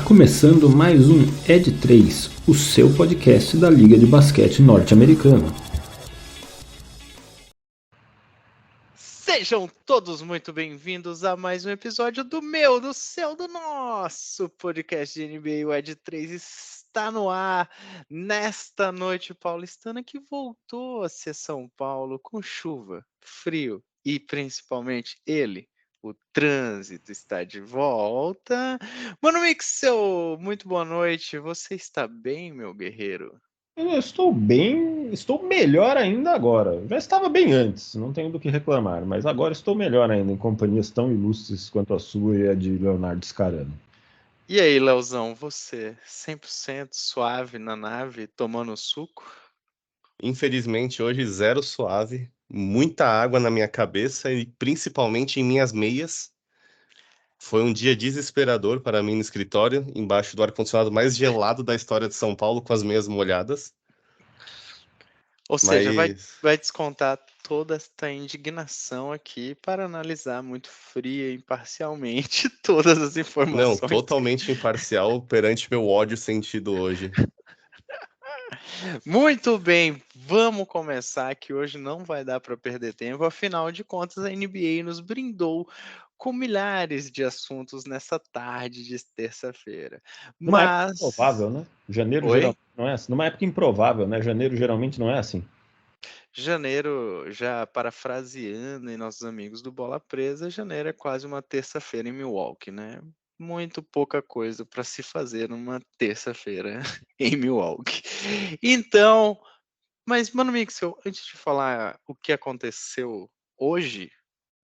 começando mais um Ed 3, o seu podcast da Liga de Basquete Norte-Americana. Sejam todos muito bem-vindos a mais um episódio do meu, do seu, do nosso podcast de NBA. O Ed 3 está no ar nesta noite paulistana que voltou a ser São Paulo com chuva, frio e principalmente ele. O trânsito está de volta. Mano Mixel, muito boa noite. Você está bem, meu guerreiro? Eu estou bem, estou melhor ainda agora. Já estava bem antes, não tenho do que reclamar, mas agora estou melhor ainda em companhias tão ilustres quanto a sua e a de Leonardo Scarano. E aí, Leozão, você 100% suave na nave, tomando suco? Infelizmente, hoje zero suave, muita água na minha cabeça e principalmente em minhas meias. Foi um dia desesperador para mim no escritório, embaixo do ar-condicionado mais gelado da história de São Paulo, com as meias molhadas. Ou seja, Mas vai descontar toda esta indignação aqui para analisar muito fria e imparcialmente todas as não, informações. totalmente imparcial perante meu ódio sentido hoje. Muito bem, vamos começar que hoje não vai dar para perder tempo, afinal de contas a NBA nos brindou com milhares de assuntos nessa tarde de terça-feira. Numa época Mas improvável, né? Janeiro Oi? geralmente não é assim. Numa época improvável, né? Janeiro geralmente não é assim. Janeiro, já parafraseando em nossos amigos do Bola Presa, janeiro é quase uma terça-feira em Milwaukee, né? Muito pouca coisa para se fazer numa terça-feira em Milwaukee. Então, mas, Mano Mixel, antes de falar o que aconteceu hoje,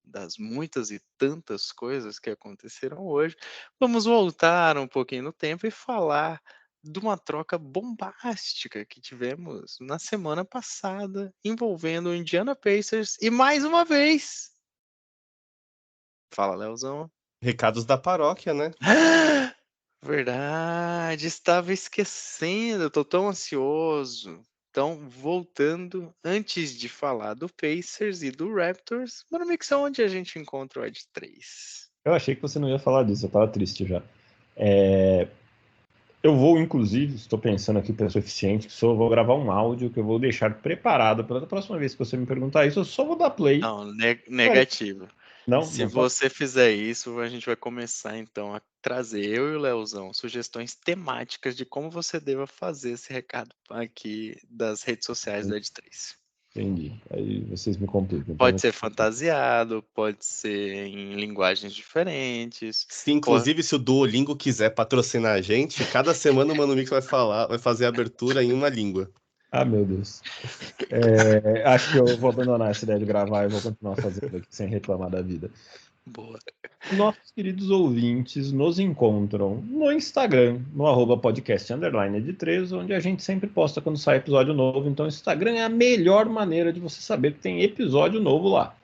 das muitas e tantas coisas que aconteceram hoje, vamos voltar um pouquinho no tempo e falar de uma troca bombástica que tivemos na semana passada, envolvendo o Indiana Pacers e mais uma vez. Fala, Leozão. Recados da paróquia, né? Verdade, estava esquecendo, estou tão ansioso. Então, voltando, antes de falar do Pacers e do Raptors, Mano Mixão, onde a gente encontra o Ed 3? Eu achei que você não ia falar disso, eu tava triste já. Eu vou, inclusive, estou pensando aqui, pessoa eficiente que sou, vou gravar um áudio que eu vou deixar preparado para a próxima vez que você me perguntar isso, eu só vou dar play. Não, negativo. Não, Se não pode. você fizer isso, a gente vai começar então a trazer eu e o Leozão sugestões temáticas de como você deva fazer esse recado aqui das redes sociais do Ed 3. Entendi. Aí vocês me complicam. Pode ser fantasiado, pode ser em linguagens diferentes. Se inclusive se o Duolingo quiser patrocinar a gente, cada semana o Mano Mix vai fazer a abertura em uma língua. Ah, meu Deus. Acho que eu vou abandonar essa ideia de gravar e vou continuar fazendo aqui sem reclamar da vida. Boa. Nossos queridos ouvintes nos encontram no Instagram, no @podcast_ed3, onde a gente sempre posta quando sai episódio novo. Então, o Instagram é a melhor maneira de você saber que tem episódio novo lá.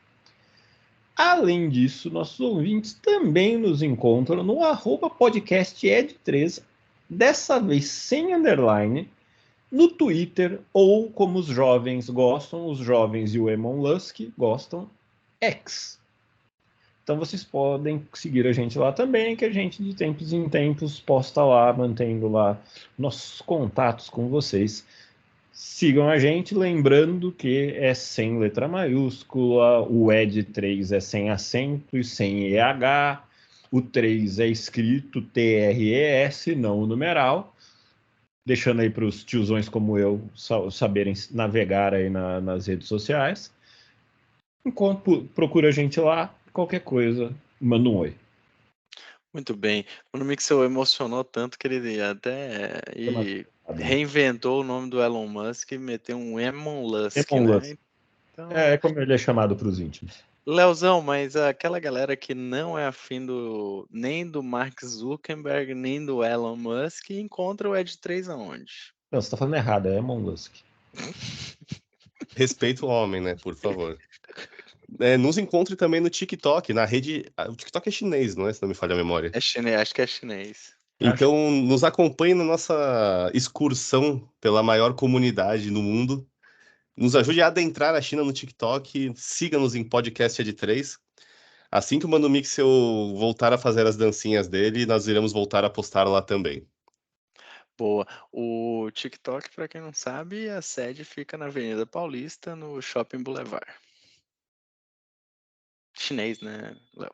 Além disso, nossos ouvintes também nos encontram no @podcasted3, dessa vez sem underline, no Twitter, ou como os jovens gostam, os jovens e o Elon Musk gostam, X. Então vocês podem seguir a gente lá também, que a gente de tempos em tempos posta lá, mantendo lá nossos contatos com vocês. Sigam a gente, lembrando que é sem letra maiúscula, o ED 3 é sem acento e sem EH, o 3 é escrito TRES, não o numeral, deixando aí para os tiozões como eu saberem navegar aí nas redes sociais. Enquanto procura a gente lá, qualquer coisa, manda um oi. Muito bem. O Mixel emocionou tanto que ele até reinventou o nome do Elon Musk e meteu um Elon Musk, Elon né? Musk. Então, É como ele é chamado para os íntimos. Leozão, mas aquela galera que não é afim nem do Mark Zuckerberg, nem do Elon Musk, encontra o Ed 3 aonde? Não, você está falando errado, é Elon Musk. Respeita o homem, né? Por favor. Nos encontre também no TikTok, na rede. O TikTok é chinês, não é? Se não me falha a memória. É chinês, acho que é chinês. Então, nos acompanhe na nossa excursão pela maior comunidade no mundo. Nos ajude a adentrar a China no TikTok. Siga-nos em Podcast Ed 3. Assim que o Mano Mixel voltar a fazer as dancinhas dele, nós iremos voltar a postar lá também. Boa. O TikTok, para quem não sabe, a sede fica na Avenida Paulista, no Shopping Boulevard. Chinês, né, Léo?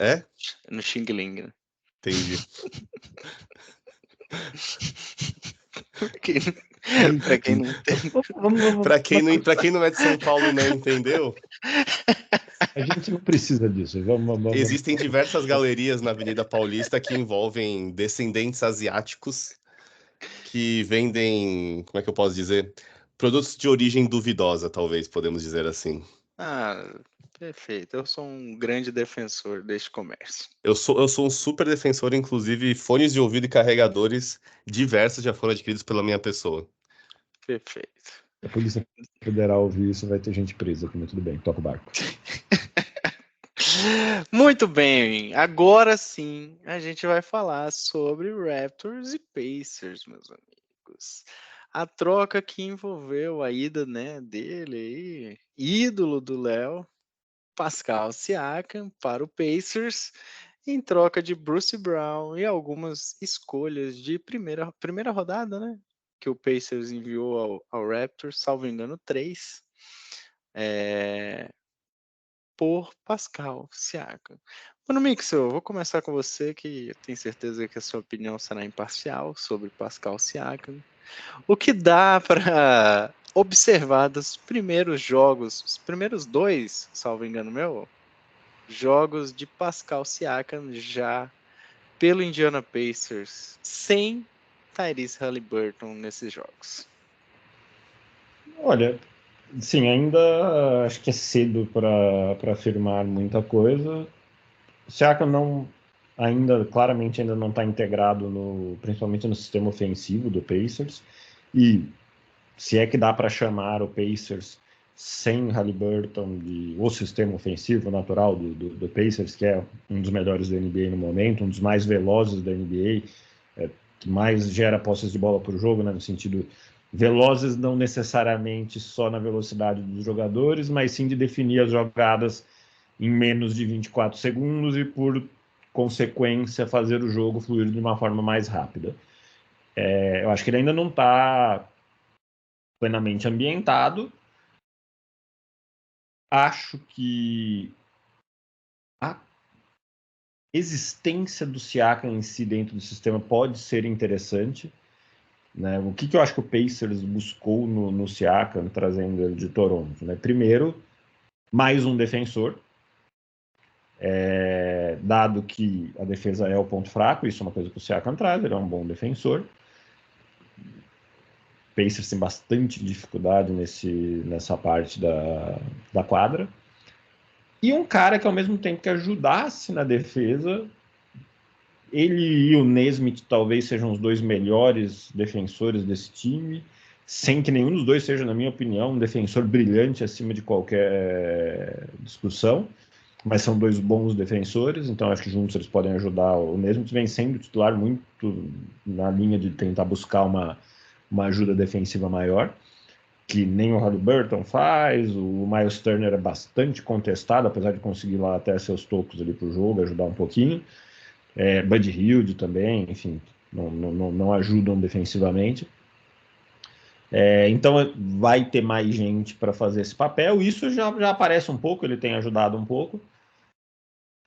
É? No Xing Ling, né? Entendi. Pra quem não tem. Pra quem não é de São Paulo e não entendeu, A gente não precisa disso. Vamos. existem diversas galerias na Avenida Paulista que envolvem descendentes asiáticos que vendem, como é que eu posso dizer? Produtos de origem duvidosa, talvez, podemos dizer assim. Ah, perfeito. Eu sou um grande defensor deste comércio. Eu sou um super defensor, inclusive fones de ouvido e carregadores diversos já foram adquiridos pela minha pessoa. Perfeito. A Polícia Federal ouvir isso, vai ter gente presa aqui, mas tudo bem, toca o barco. Muito bem, agora sim a gente vai falar sobre Raptors e Pacers, meus amigos. A troca que envolveu a ida, né, dele aí, ídolo do Léo, Pascal Siakam, para o Pacers, em troca de Bruce Brown e algumas escolhas de primeira rodada, né? Que o Pacers enviou ao Raptors, salvo engano, 3, por Pascal Siakam. Mano Mixel, eu vou começar com você, que eu tenho certeza que a sua opinião será imparcial sobre Pascal Siakam. O que dá para observar dos primeiros jogos, os primeiros 2, salvo engano meu, jogos de Pascal Siakam já pelo Indiana Pacers, sem Tyrese Haliburton nesses jogos? Olha, sim, ainda acho que é cedo para afirmar muita coisa. O Siakam claramente ainda não está integrado, principalmente no sistema ofensivo do Pacers. E se é que dá para chamar o Pacers sem Haliburton o sistema ofensivo natural do Pacers, que é um dos melhores da NBA no momento, um dos mais velozes da NBA, que mais gera posses de bola por jogo, né, no sentido velozes não necessariamente só na velocidade dos jogadores, mas sim de definir as jogadas em menos de 24 segundos e, por consequência, fazer o jogo fluir de uma forma mais rápida. Eu acho que ele ainda não está plenamente ambientado. Acho que a existência do Siakam em si dentro do sistema pode ser interessante, né? O que eu acho que o Pacers buscou no Siakam, trazendo ele de Toronto, né? Primeiro, mais um defensor, dado que a defesa é o ponto fraco, isso é uma coisa que o Siakam traz, ele é um bom defensor. Pacers tem bastante dificuldade nessa parte da quadra. E um cara que, ao mesmo tempo que ajudasse na defesa, ele e o Nesmith talvez sejam os dois melhores defensores desse time, sem que nenhum dos dois seja, na minha opinião, um defensor brilhante acima de qualquer discussão, mas são dois bons defensores, então acho que juntos eles podem ajudar. O Nesmith vem sendo titular muito na linha de tentar buscar uma ajuda defensiva maior, que nem o Haliburton faz. O Miles Turner é bastante contestado, apesar de conseguir lá até seus tocos ali pro jogo, ajudar um pouquinho. Buddy Hield também, enfim, não ajudam defensivamente. Então vai ter mais gente para fazer esse papel. Isso já aparece um pouco, ele tem ajudado um pouco.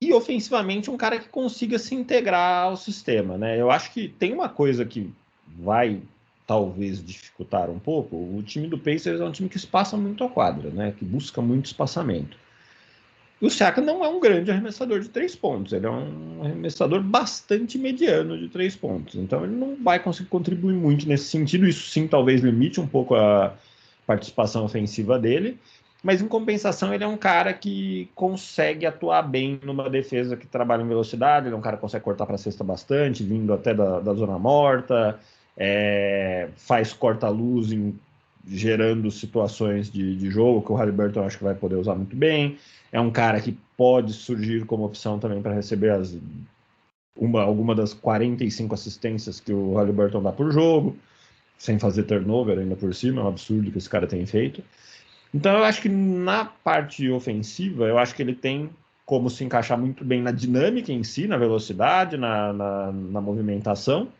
E ofensivamente, um cara que consiga se integrar ao sistema, né? Eu acho que tem uma coisa que vai talvez dificultar um pouco. O time do Pacers é um time que espaça muito a quadra, né? Que busca muito espaçamento. E o Siakam não é um grande arremessador de 3 pontos, ele é um arremessador bastante mediano de 3 pontos, então ele não vai conseguir contribuir muito nesse sentido. Isso sim talvez limite um pouco a participação ofensiva dele, mas em compensação ele é um cara que consegue atuar bem numa defesa que trabalha em velocidade, ele é um cara que consegue cortar para a cesta bastante, vindo até da zona morta, faz corta-luz gerando situações de jogo que o Haliburton acho que vai poder usar muito bem. É um cara que pode surgir como opção também para receber alguma das 45 assistências que o Haliburton dá por jogo, sem fazer turnover ainda por cima. É um absurdo que esse cara tem feito. Então eu acho que na parte ofensiva, eu acho que ele tem como se encaixar muito bem na dinâmica em si, na velocidade, na movimentação.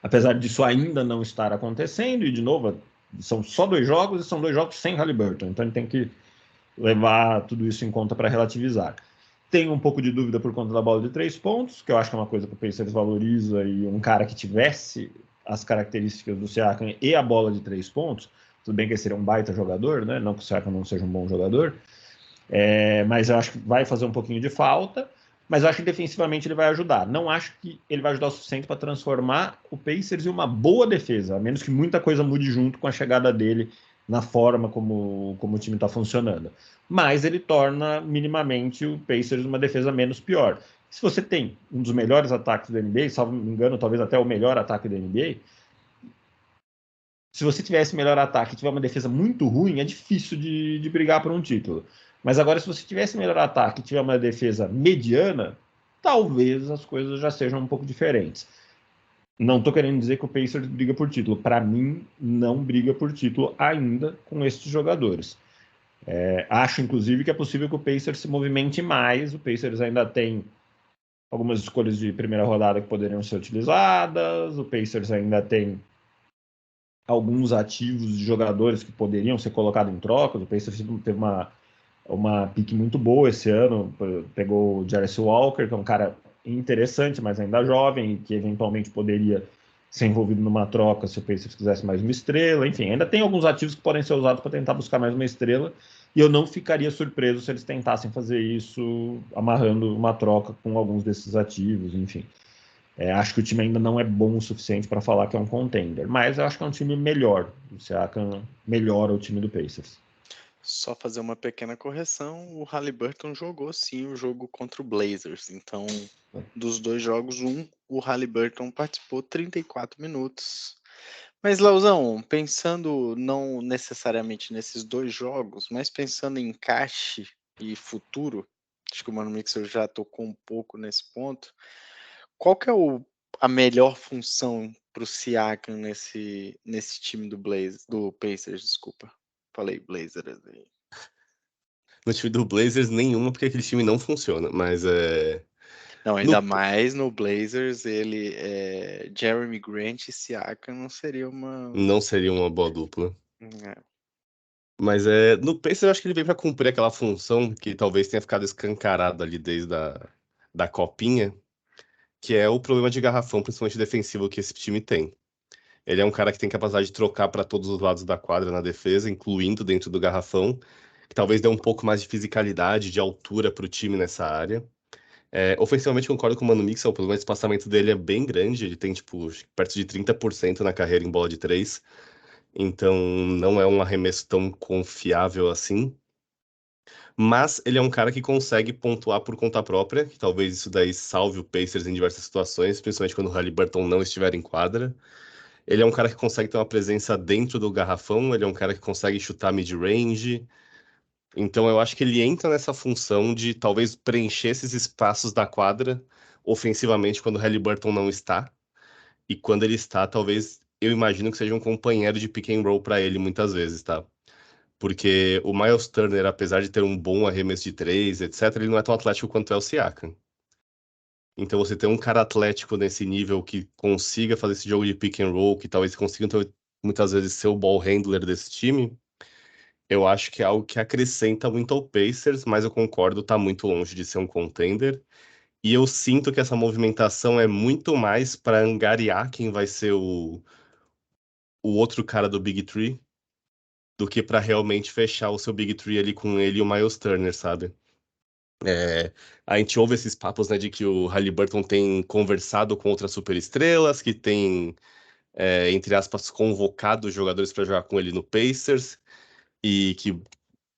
Apesar disso ainda não estar acontecendo, e de novo, são só 2 jogos e são 2 jogos sem Haliburton, então ele tem que levar tudo isso em conta para relativizar. Tenho um pouco de dúvida por conta da bola de 3 pontos, que eu acho que é uma coisa que o Pacers valoriza, e um cara que tivesse as características do Siakam e a bola de 3 pontos, tudo bem que ele seria um baita jogador, né? Não que o Siakam não seja um bom jogador, mas eu acho que vai fazer um pouquinho de falta, mas eu acho que defensivamente ele vai ajudar. Não acho que ele vai ajudar o suficiente para transformar o Pacers em uma boa defesa, a menos que muita coisa mude junto com a chegada dele na forma como o time está funcionando. Mas ele torna minimamente o Pacers uma defesa menos pior. Se você tem um dos melhores ataques da NBA, salvo me engano, talvez até o melhor ataque da NBA, se você tivesse melhor ataque e tiver uma defesa muito ruim, é difícil de brigar por um título. Mas agora, se você tivesse melhor ataque e tiver uma defesa mediana, talvez as coisas já sejam um pouco diferentes. Não estou querendo dizer que o Pacers briga por título. Para mim, não briga por título ainda com esses jogadores. Acho, inclusive, que é possível que o Pacers se movimente mais. O Pacers ainda tem algumas escolhas de primeira rodada que poderiam ser utilizadas. O Pacers ainda tem alguns ativos de jogadores que poderiam ser colocados em trocas. O Pacers teve uma pique muito boa esse ano. Pegou o Jarvis Walker, que é um cara interessante, mas ainda jovem, e que eventualmente poderia ser envolvido numa troca se o Pacers quisesse mais uma estrela. Enfim, ainda tem alguns ativos que podem ser usados para tentar buscar mais uma estrela, e eu não ficaria surpreso se eles tentassem fazer isso amarrando uma troca com alguns desses ativos, enfim. Acho que o time ainda não é bom o suficiente para falar que é um contender, mas eu acho que é um time melhor. O Siakam melhora o time do Pacers. Só fazer uma pequena correção, o Haliburton jogou sim o jogo contra o Blazers, então dos 2 jogos, o Haliburton participou 34 minutos. Mas, Leozão, pensando não necessariamente nesses 2 jogos, mas pensando em encaixe e futuro, acho que o Mano Mixer já tocou um pouco nesse ponto. Qual que é a melhor função para o Siakam nesse time do Pacers, desculpa. Falei Blazers aí. No time do Blazers, nenhuma, porque aquele time não funciona. Mas Não, ainda no, mais no Blazers, ele Jeremy Grant e Siakam não seria uma. não seria uma boa dupla. É. Mas no Pacers eu acho que ele vem para cumprir aquela função que talvez tenha ficado escancarada ali desde da copinha, que é o problema de garrafão, principalmente defensivo, que esse time tem. Ele é um cara que tem capacidade de trocar para todos os lados da quadra na defesa, incluindo dentro do garrafão, que talvez dê um pouco mais de fisicalidade, de altura para o time nessa área. Ofensivamente, concordo com o Mano Mixel, o problema de espaçamento dele é bem grande, ele tem tipo perto de 30% na carreira em bola de 3, então não é um arremesso tão confiável assim. Mas ele é um cara que consegue pontuar por conta própria, que talvez isso daí salve o Pacers em diversas situações, principalmente quando o Haliburton não estiver em quadra. Ele é um cara que consegue ter uma presença dentro do garrafão, ele é um cara que consegue chutar mid-range. Então eu acho que ele entra nessa função de talvez preencher esses espaços da quadra ofensivamente quando o Haliburton não está. E quando ele está, talvez eu imagino que seja um companheiro de pick and roll para ele muitas vezes, tá? Porque o Miles Turner, apesar de ter um bom arremesso de 3, etc., ele não é tão atlético quanto é o Siakam. Então você ter um cara atlético nesse nível que consiga fazer esse jogo de pick and roll, que talvez consiga muitas vezes ser o ball handler desse time, eu acho que é algo que acrescenta muito ao Pacers, mas eu concordo, tá muito longe de ser um contender. E eu sinto que essa movimentação é muito mais para angariar quem vai ser o outro cara do Big Three do que para realmente fechar o seu Big Three ali com ele e o Miles Turner, sabe? A gente ouve esses papos, né, de que o Haliburton tem conversado com outras superestrelas, que tem, entre aspas, convocado os jogadores para jogar com ele no Pacers, e que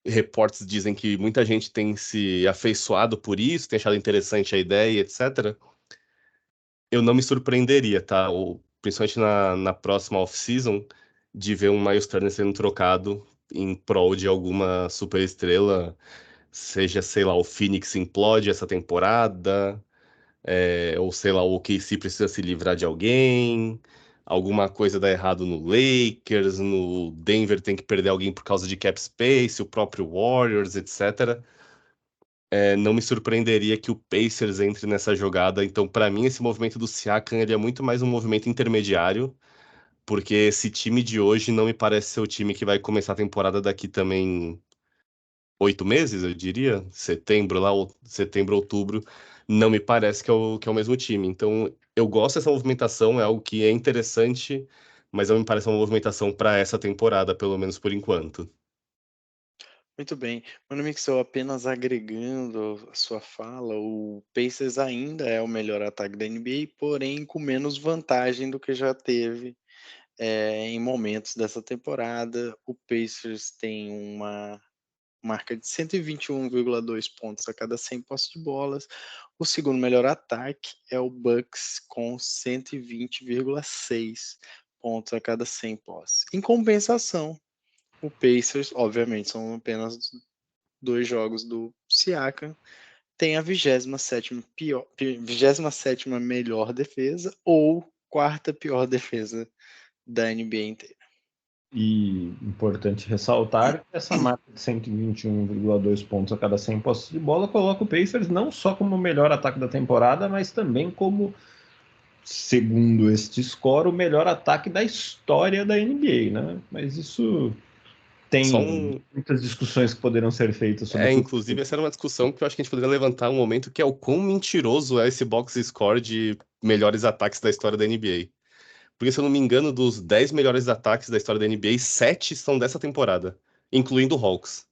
reportes dizem que muita gente tem se afeiçoado por isso, tem achado interessante a ideia, etc. Eu não me surpreenderia, tá? Ou, principalmente na próxima off-season, de ver um Miles Turner sendo trocado em prol de alguma superestrela, seja, sei lá, o Phoenix implode essa temporada, ou sei lá, o OKC precisa se livrar de alguém, alguma coisa dá errado no Lakers, no Denver tem que perder alguém por causa de cap space, o próprio Warriors, etc. Não me surpreenderia que o Pacers entre nessa jogada. Então, para mim, esse movimento do Siakam ele é muito mais um movimento intermediário, porque esse time de hoje não me parece ser o time que vai começar a temporada daqui também 8 meses, eu diria, setembro, setembro, outubro, não me parece que é o mesmo time. Então, eu gosto dessa movimentação, é algo que é interessante, mas não me parece uma movimentação para essa temporada, pelo menos por enquanto. Muito bem. Mano Mixel, apenas agregando a sua fala, o Pacers ainda é o melhor ataque da NBA, porém com menos vantagem do que já teve em momentos dessa temporada. O Pacers tem uma marca de 121,2 pontos a cada 100 posses de bolas. O segundo melhor ataque é o Bucks com 120,6 pontos a cada 100 posses. Em compensação, o Pacers, obviamente, são apenas 2 jogos do Siakam, tem a 27ª melhor defesa ou quarta pior defesa da NBA inteira. E importante ressaltar que essa marca de 121,2 pontos a cada 100 posses de bola coloca o Pacers não só como o melhor ataque da temporada, mas também como, segundo este score, o melhor ataque da história da NBA, né? Mas isso tem muitas discussões que poderão ser feitas sobre Inclusive, essa era uma discussão que eu acho que a gente poderia levantar um momento, que é o quão mentiroso é esse box score de melhores ataques da história da NBA. Porque, se eu não me engano, dos 10 melhores ataques da história da NBA, 7 são dessa temporada, incluindo o Hawks.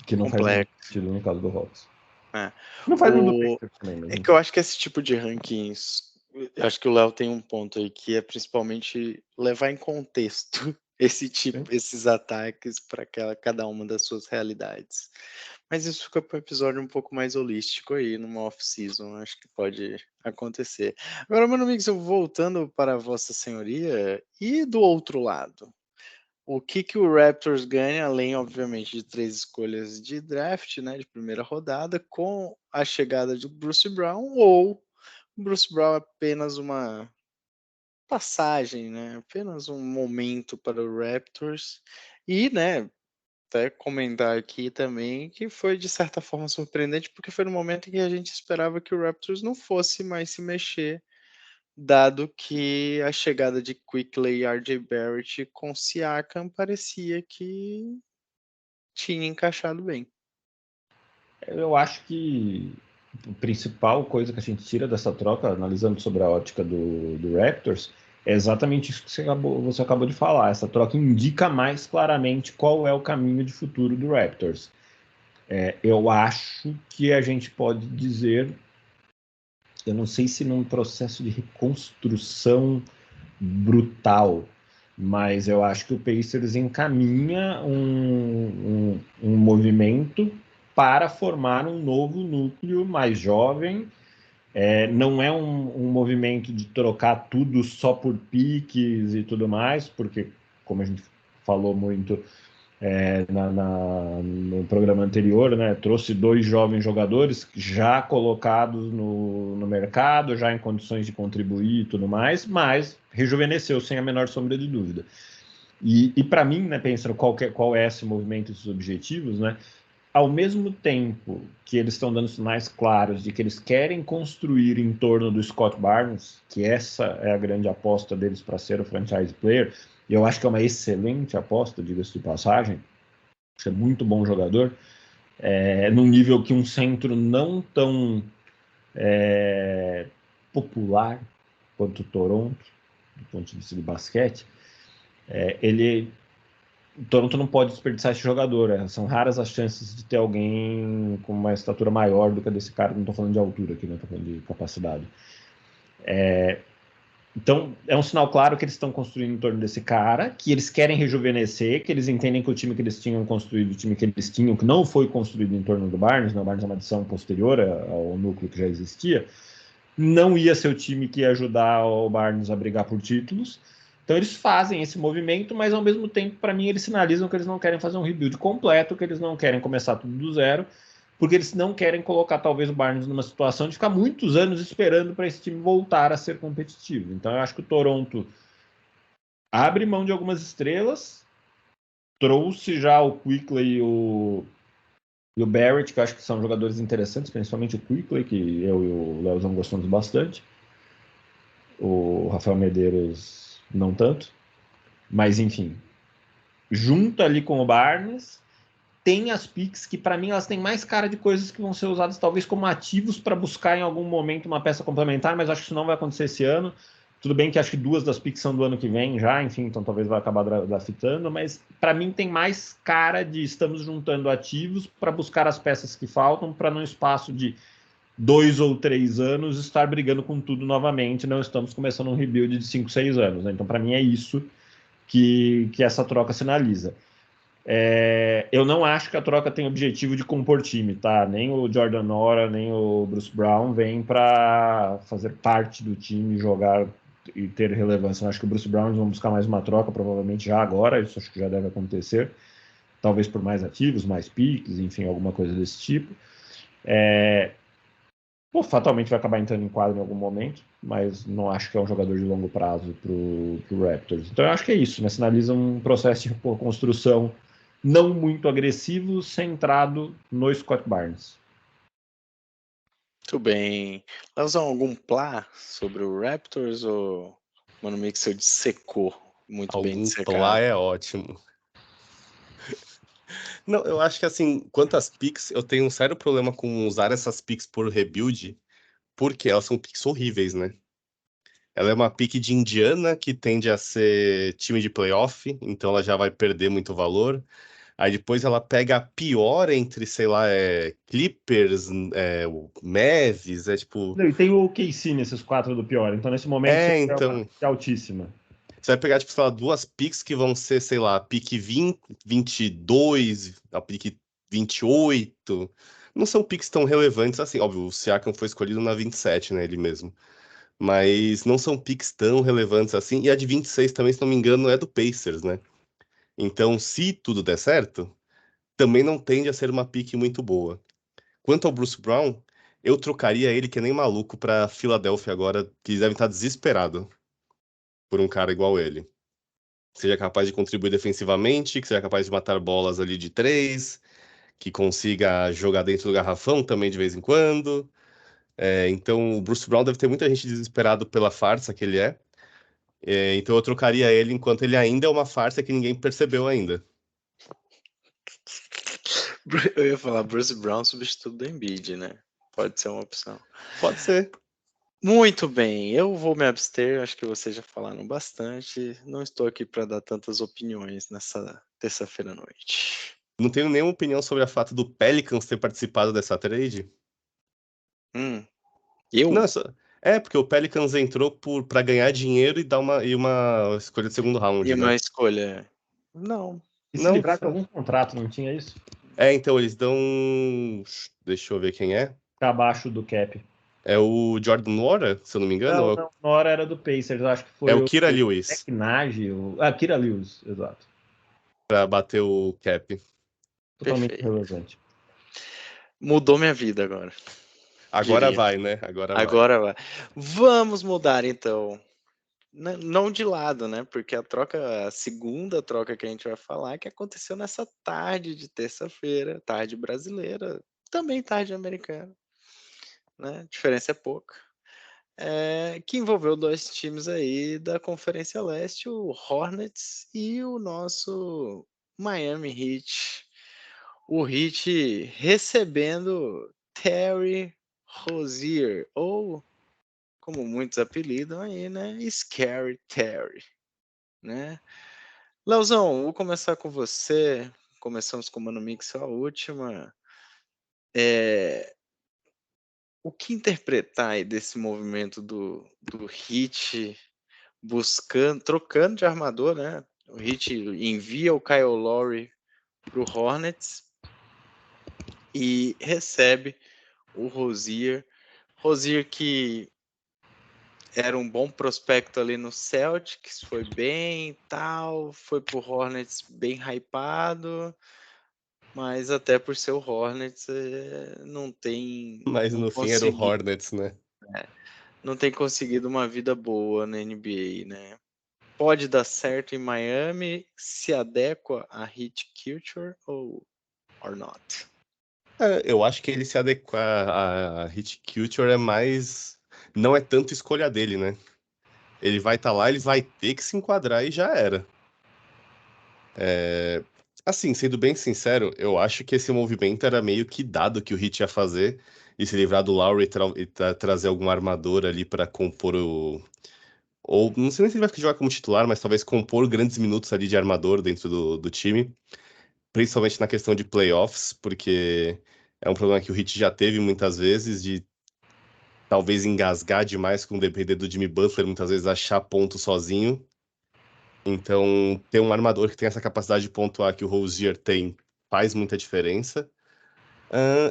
que não faz Complexo. sentido no caso do Hawks. É. Não faz no do Pacers também, É que eu acho que esse tipo de rankings, eu acho que o Léo tem um ponto aí, que é principalmente levar em contexto esses ataques para cada uma das suas realidades. Mas isso fica para um episódio um pouco mais holístico aí, numa off-season, acho que pode acontecer. Agora, mano amigos, eu voltando para Vossa Senhoria, e do outro lado? O que o Raptors ganha, além, obviamente, de 3 escolhas de draft, né, de primeira rodada, com a chegada de Bruce Brown, ou Bruce Brown é apenas uma passagem, né, apenas um momento para o Raptors, e, né, até comentar aqui também que foi, de certa forma, surpreendente, porque foi no momento em que a gente esperava que o Raptors não fosse mais se mexer, dado que a chegada de Quickley e RJ Barrett com Siakam parecia que tinha encaixado bem. Eu acho que a principal coisa que a gente tira dessa troca, analisando sobre a ótica do Raptors, é exatamente isso que você acabou de falar. Essa troca indica mais claramente qual é o caminho de futuro do Raptors. Eu acho que a gente pode dizer, eu não sei se num processo de reconstrução brutal, mas eu acho que o Pacers encaminha um movimento para formar um novo núcleo mais jovem. Não é um movimento de trocar tudo só por piques e tudo mais, porque, como a gente falou muito no programa anterior, né, trouxe 2 jovens jogadores já colocados no mercado, já em condições de contribuir e tudo mais, mas rejuvenesceu sem a menor sombra de dúvida. E para mim, né, pensando qual é esse movimento, esses objetivos, né, ao mesmo tempo que eles estão dando sinais claros de que eles querem construir em torno do Scott Barnes, que essa é a grande aposta deles para ser o franchise player, e eu acho que é uma excelente aposta, diga-se de passagem, acho que é muito bom jogador, num nível que um centro não tão popular quanto o Toronto, do ponto de vista de basquete, o Toronto não pode desperdiçar esse jogador. São raras as chances de ter alguém com uma estatura maior do que a desse cara. Não estou falando de altura aqui, né? Estou falando de capacidade. Então, é um sinal claro que eles estão construindo em torno desse cara, que eles querem rejuvenescer, que eles entendem que o time que eles tinham construído, o time que eles tinham, que não foi construído em torno do Barnes, né? O Barnes é uma adição posterior ao núcleo que já existia, não ia ser o time que ia ajudar o Barnes a brigar por títulos. Então eles fazem esse movimento, mas ao mesmo tempo, para mim, eles sinalizam que eles não querem fazer um rebuild completo, que eles não querem começar tudo do zero, porque eles não querem colocar talvez o Barnes numa situação de ficar muitos anos esperando para esse time voltar a ser competitivo. Então eu acho que o Toronto abre mão de algumas estrelas, trouxe já o Quickley e o Barrett, que eu acho que são jogadores interessantes, principalmente o Quickley, que eu e o Leozão gostamos bastante. O Rafael Medeiros não tanto. Mas enfim, junto ali com o Barnes, tem as picks que para mim elas têm mais cara de coisas que vão ser usadas talvez como ativos para buscar em algum momento uma peça complementar, mas acho que isso não vai acontecer esse ano. Tudo bem que acho que 2 das picks são do ano que vem já, enfim, então talvez vai acabar draftando, mas para mim tem mais cara de estamos juntando ativos para buscar as peças que faltam para num espaço de 2 ou 3 anos estar brigando com tudo novamente, não estamos começando um rebuild de 5, 6 anos, né? Então para mim é isso que essa troca sinaliza. Eu não acho que a troca tem objetivo de compor time, tá? Nem o Jordan Nora, nem o Bruce Brown vêm para fazer parte do time, jogar e ter relevância. Eu acho que o Bruce Brown vão buscar mais uma troca, provavelmente já agora, isso acho que já deve acontecer. Talvez por mais ativos, mais piques, enfim, alguma coisa desse tipo. Fatalmente vai acabar entrando em quadro em algum momento, mas não acho que é um jogador de longo prazo para o Raptors. Então eu acho que é isso, né? Sinaliza um processo de construção não muito agressivo, centrado no Scott Barnes. Muito bem. Leozão, algum plá sobre o Raptors ou o Mano Mixel dissecou muito bem Algum dissecado? plá é ótimo. Não, eu acho que assim, quanto às picks, eu tenho um sério problema com usar essas picks por rebuild, porque elas são picks horríveis, né? Ela é uma pick de Indiana que tende a ser time de playoff, então ela já vai perder muito valor. Aí depois ela pega a pior entre, sei lá, Clippers, o Mavs, tipo. Não, e tem o OKC nesses 4 do pior, então nesse momento você é uma Então. pick altíssima. Você vai pegar, tipo, sei lá, 2 picks que vão ser, sei lá, pick 20, 22, a pick 28. Não são picks tão relevantes assim. Óbvio, o Siakam foi escolhido na 27, né, ele mesmo. Mas não são picks tão relevantes assim. E a de 26 também, se não me engano, é do Pacers, né? Então, se tudo der certo, também não tende a ser uma pick muito boa. Quanto ao Bruce Brown, eu trocaria ele que nem maluco pra Philadelphia agora, que eles devem estar desesperados por um cara igual ele. Que seja capaz de contribuir defensivamente, que seja capaz de matar bolas ali de 3, que consiga jogar dentro do garrafão também de vez em quando. Então, o Bruce Brown deve ter muita gente desesperado pela farsa que ele é. Então, eu trocaria ele enquanto ele ainda é uma farsa que ninguém percebeu ainda. Eu ia falar Bruce Brown substituto do Embiid, né? Pode ser uma opção. Pode ser. Muito bem, eu vou me abster, acho que vocês já falaram bastante. Não estou aqui para dar tantas opiniões nessa terça-feira à noite. Não tenho nenhuma opinião sobre a fato do Pelicans ter participado dessa trade. Eu? Não, porque o Pelicans entrou para ganhar dinheiro e dar uma escolha de segundo round, E né? uma escolha? Não. E se Não, livrar de algum contrato, não tinha isso? então eles dão. Deixa eu ver quem é. Ficar abaixo do cap. É o Jordan Nwora, se eu não me engano? Não, não, na hora era do Pacers, acho que É foi o o Kira Lewis, Nage, Kira Lewis, exato. para bater o cap. Totalmente Perfeito. relevante. Mudou minha vida agora. Agora Diria. vai, né? Agora vai. Agora vai. Vamos mudar então. Não de lado, né? Porque a segunda troca que a gente vai falar, que aconteceu nessa tarde de terça-feira, tarde brasileira, também tarde americana, né? A diferença é pouca. Que envolveu 2 times aí da Conferência Leste, o Hornets e o nosso Miami Heat. O Heat recebendo Terry Rozier, ou como muitos apelidam aí, né? Scary Terry, né? Leozão, vou começar com você. Começamos com o Mano Mix, a última. O que interpretar aí desse movimento do Heat trocando de armador, né? O Heat envia o Kyle Lowry para o Hornets e recebe o Rozier. Rozier que era um bom prospecto ali no Celtics, foi bem e tal, foi pro Hornets bem hypado, Mas até por ser o Hornets, não Mas no fim era o Hornets, né? Não tem conseguido uma vida boa na NBA, né? Pode dar certo em Miami, se adequa a Heat Culture or not? Eu acho que ele se adequar à Hit Culture é mais. Não é tanto escolha dele, né? Ele vai estar lá, ele vai ter que se enquadrar e já era. Assim, sendo bem sincero, eu acho que esse movimento era meio que dado que o Heat ia fazer e se livrar do Lowry e trazer algum armador ali para compor o. Ou não sei nem se ele vai jogar como titular, mas talvez compor grandes minutos ali de armador dentro do time, principalmente na questão de playoffs, porque é um problema que o Heat já teve muitas vezes de talvez engasgar demais com o depender do Jimmy Butler, muitas vezes achar ponto sozinho. Então, ter um armador que tem essa capacidade de pontuar que o Rozier tem faz muita diferença.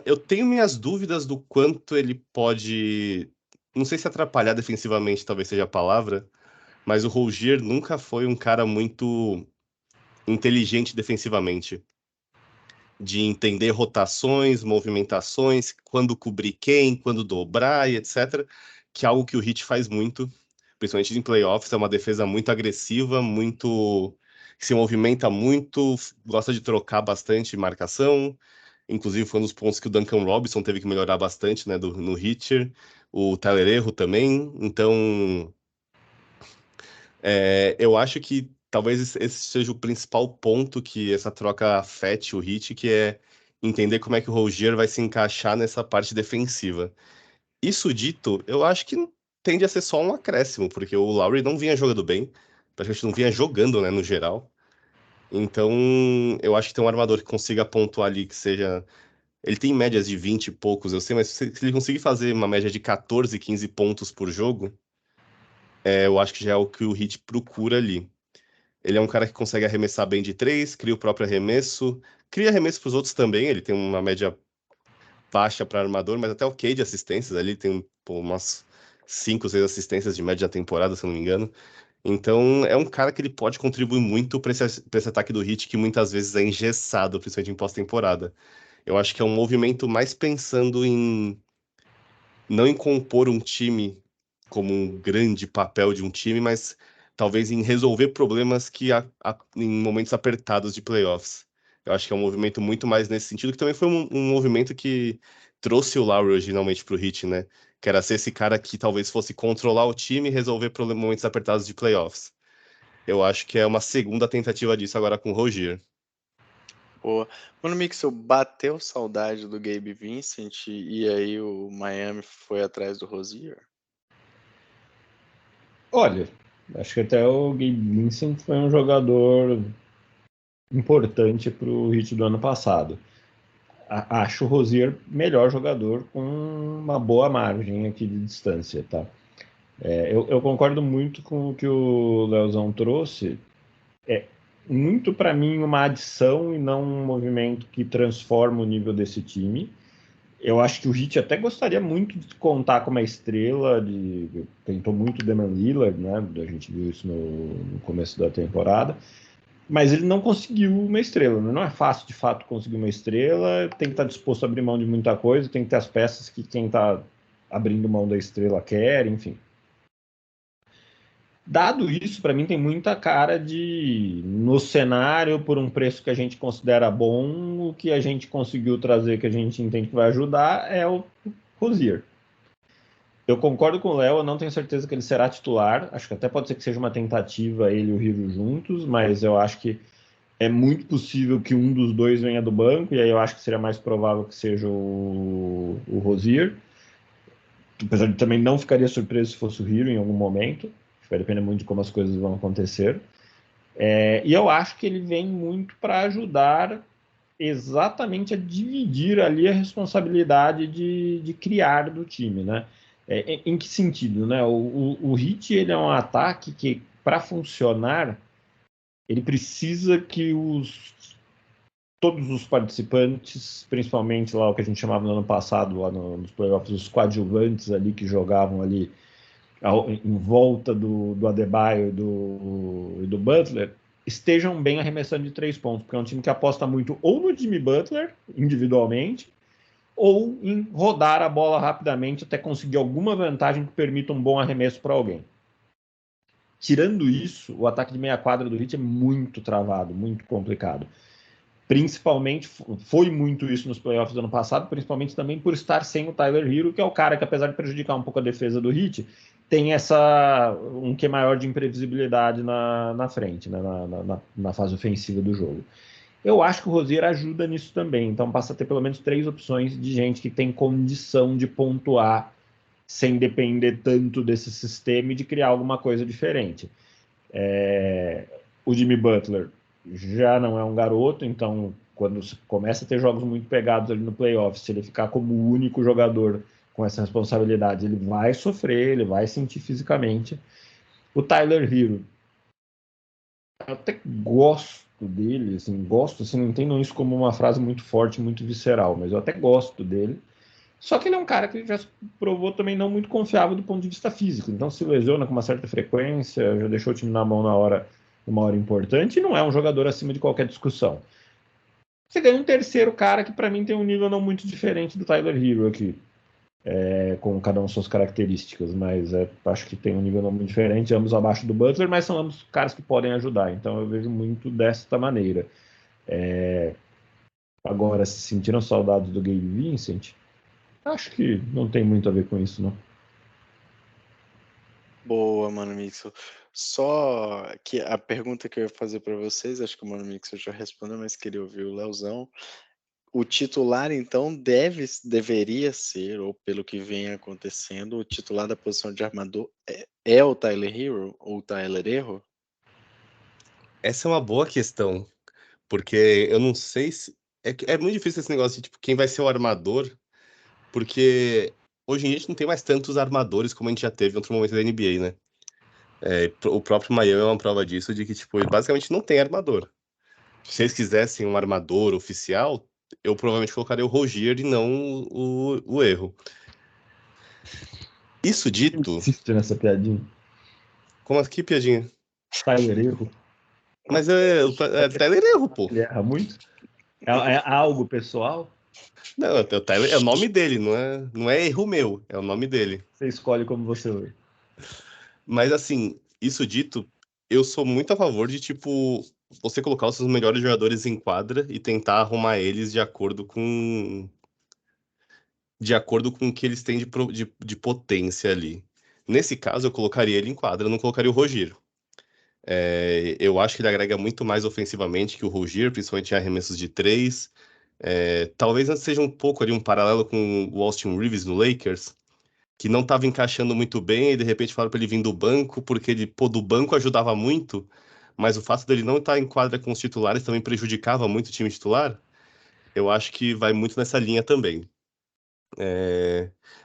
Eu tenho minhas dúvidas do quanto ele pode. Não sei se atrapalhar defensivamente, talvez seja a palavra, mas o Rozier nunca foi um cara muito inteligente defensivamente. De entender rotações, movimentações, quando cobrir quem, quando dobrar e etc. Que é algo que o Heat faz muito, principalmente em playoffs, é uma defesa muito agressiva, muito que se movimenta muito, gosta de trocar bastante marcação. Inclusive foi um dos pontos que o Duncan Robinson teve que melhorar bastante, né, no Heat, o Tyler Herro também. Então, eu acho que talvez esse seja o principal ponto que essa troca afete o Heat, que é entender como é que o Rozier vai se encaixar nessa parte defensiva. Isso dito, eu acho que tende a ser só um acréscimo, porque o Lowry não vinha jogando bem, praticamente não vinha jogando, né, no geral. Então, eu acho que ter um armador que consiga pontuar ali, que seja. Ele tem médias de 20 e poucos, eu sei, mas se ele conseguir fazer uma média de 14, 15 pontos por jogo, eu acho que já é o que o Heat procura ali. Ele é um cara que consegue arremessar bem de três, cria o próprio arremesso, cria arremesso para os outros também. Ele tem uma média baixa para armador, mas até ok de assistências ali. Tem umas 5, 6 assistências de média da temporada, se eu não me engano. Então é um cara que ele pode contribuir muito para esse ataque do Heat, que muitas vezes é engessado, principalmente em pós-temporada. Eu acho que é um movimento mais pensando em não em compor um time como um grande papel de um time, mas talvez em resolver problemas em momentos apertados de playoffs. Eu acho que é um movimento muito mais nesse sentido, que também foi um movimento que trouxe o Lowry originalmente para o Heat, né? Que era ser esse cara que talvez fosse controlar o time e resolver momentos apertados de playoffs. Eu acho que é uma segunda tentativa disso agora com o Rozier. Boa. Mano Mixel, bateu saudade do Gabe Vincent e aí o Miami foi atrás do Rozier? Olha, acho que até o Gabe Vincent foi um jogador importante para o Heat do ano passado. Acho o Rozier melhor jogador com uma boa margem aqui de distância, tá? Eu concordo muito com o que o Leozão trouxe. É muito para mim uma adição e não um movimento que transforma o nível desse time. Eu acho que o Heat até gostaria muito de contar com uma estrela, tentou muito o Damian Lillard, né? A gente viu isso no começo da temporada, mas ele não conseguiu uma estrela, né? Não é fácil de fato conseguir uma estrela, tem que estar disposto a abrir mão de muita coisa, tem que ter as peças que quem está abrindo mão da estrela quer, enfim. Dado isso, para mim tem muita cara de, no cenário, por um preço que a gente considera bom, o que a gente conseguiu trazer, que a gente entende que vai ajudar, é o Rozier. Eu concordo com o Léo, eu não tenho certeza que ele será titular. Acho que até pode ser que seja uma tentativa ele e o Hero juntos, mas eu acho que é muito possível que um dos dois venha do banco, e aí eu acho que seria mais provável que seja o Rozier. Apesar de também não ficaria surpreso se fosse o Hero em algum momento. Vai depender muito de como as coisas vão acontecer. E eu acho que ele vem muito para ajudar exatamente a dividir ali a responsabilidade de criar do time, né? Em que sentido, né? O Hit ele é um ataque que, para funcionar, ele precisa que todos os participantes, principalmente lá o que a gente chamava no ano passado, lá nos playoffs, os coadjuvantes ali que jogavam ali em volta do Adebayo e do Butler, estejam bem arremessando de 3 pontos, porque é um time que aposta muito ou no Jimmy Butler, individualmente, ou em rodar a bola rapidamente até conseguir alguma vantagem que permita um bom arremesso para alguém. Tirando isso, o ataque de meia quadra do Heat é muito travado, muito complicado. Principalmente, foi muito isso nos playoffs do ano passado, principalmente também por estar sem o Tyler Hero, que é o cara que, apesar de prejudicar um pouco a defesa do Heat, tem um quê maior de imprevisibilidade na frente, né, na fase ofensiva do jogo. Eu acho que o Rozier ajuda nisso também, então passa a ter pelo menos 3 opções de gente que tem condição de pontuar sem depender tanto desse sistema e de criar alguma coisa diferente. O Jimmy Butler já não é um garoto, então quando começa a ter jogos muito pegados ali no playoff, se ele ficar como o único jogador com essa responsabilidade, ele vai sofrer, ele vai sentir fisicamente. O Tyler Hero, eu até gosto dele, assim, não entendo isso como uma frase muito forte, muito visceral, mas eu até gosto dele. Só que ele é um cara que já se provou também não muito confiável do ponto de vista físico. Então se lesiona com uma certa frequência, já deixou o time na mão numa hora importante, e não é um jogador acima de qualquer discussão. Você ganha um terceiro cara que para mim tem um nível não muito diferente do Tyler Hero aqui, com cada um suas características, mas acho que tem um nível não muito diferente, ambos abaixo do Butler, mas são ambos caras que podem ajudar. Então eu vejo muito desta maneira. Agora, se sentiram saudades do Gabe Vincent, acho que não tem muito a ver com isso, não. Boa, Mano Mixo. Só que a pergunta que eu ia fazer para vocês, acho que o Mano Mixo já respondeu, mas queria ouvir o Leozão. O titular, então, deveria ser, ou pelo que vem acontecendo, o titular da posição de armador é o Tyler Hero ou o Tyler Herro? Essa é uma boa questão, porque eu não sei se. É muito difícil esse negócio de tipo, quem vai ser o armador, porque hoje em dia a gente não tem mais tantos armadores como a gente já teve em outro momento da NBA, né? O próprio Miami é uma prova disso, de que, tipo, basicamente não tem armador. Se eles quisessem um armador oficial, eu provavelmente colocaria o Rozier e não o Erro. Isso dito, Insiste nessa piadinha. como aqui, piadinha? Tyler Erro. Mas o Tyler Erro, pô. Ele erra muito. É algo pessoal. Não, o Tyler é o nome dele, não é erro meu, é o nome dele. Você escolhe como você usa. Mas assim, isso dito, eu sou muito a favor de, tipo, você colocar os seus melhores jogadores em quadra e tentar arrumar eles de acordo com o que eles têm de potência ali. Nesse caso, eu colocaria ele em quadra, eu não colocaria o Rozier. Eu acho que ele agrega muito mais ofensivamente que o Rozier, principalmente em arremessos de 3. Talvez seja um pouco ali um paralelo com o Austin Reeves no Lakers, que não estava encaixando muito bem, e de repente falaram para ele vir do banco, porque ele, do banco ajudava muito, mas o fato dele não estar em quadra com os titulares também prejudicava muito o time titular. Eu acho que vai muito nessa linha também.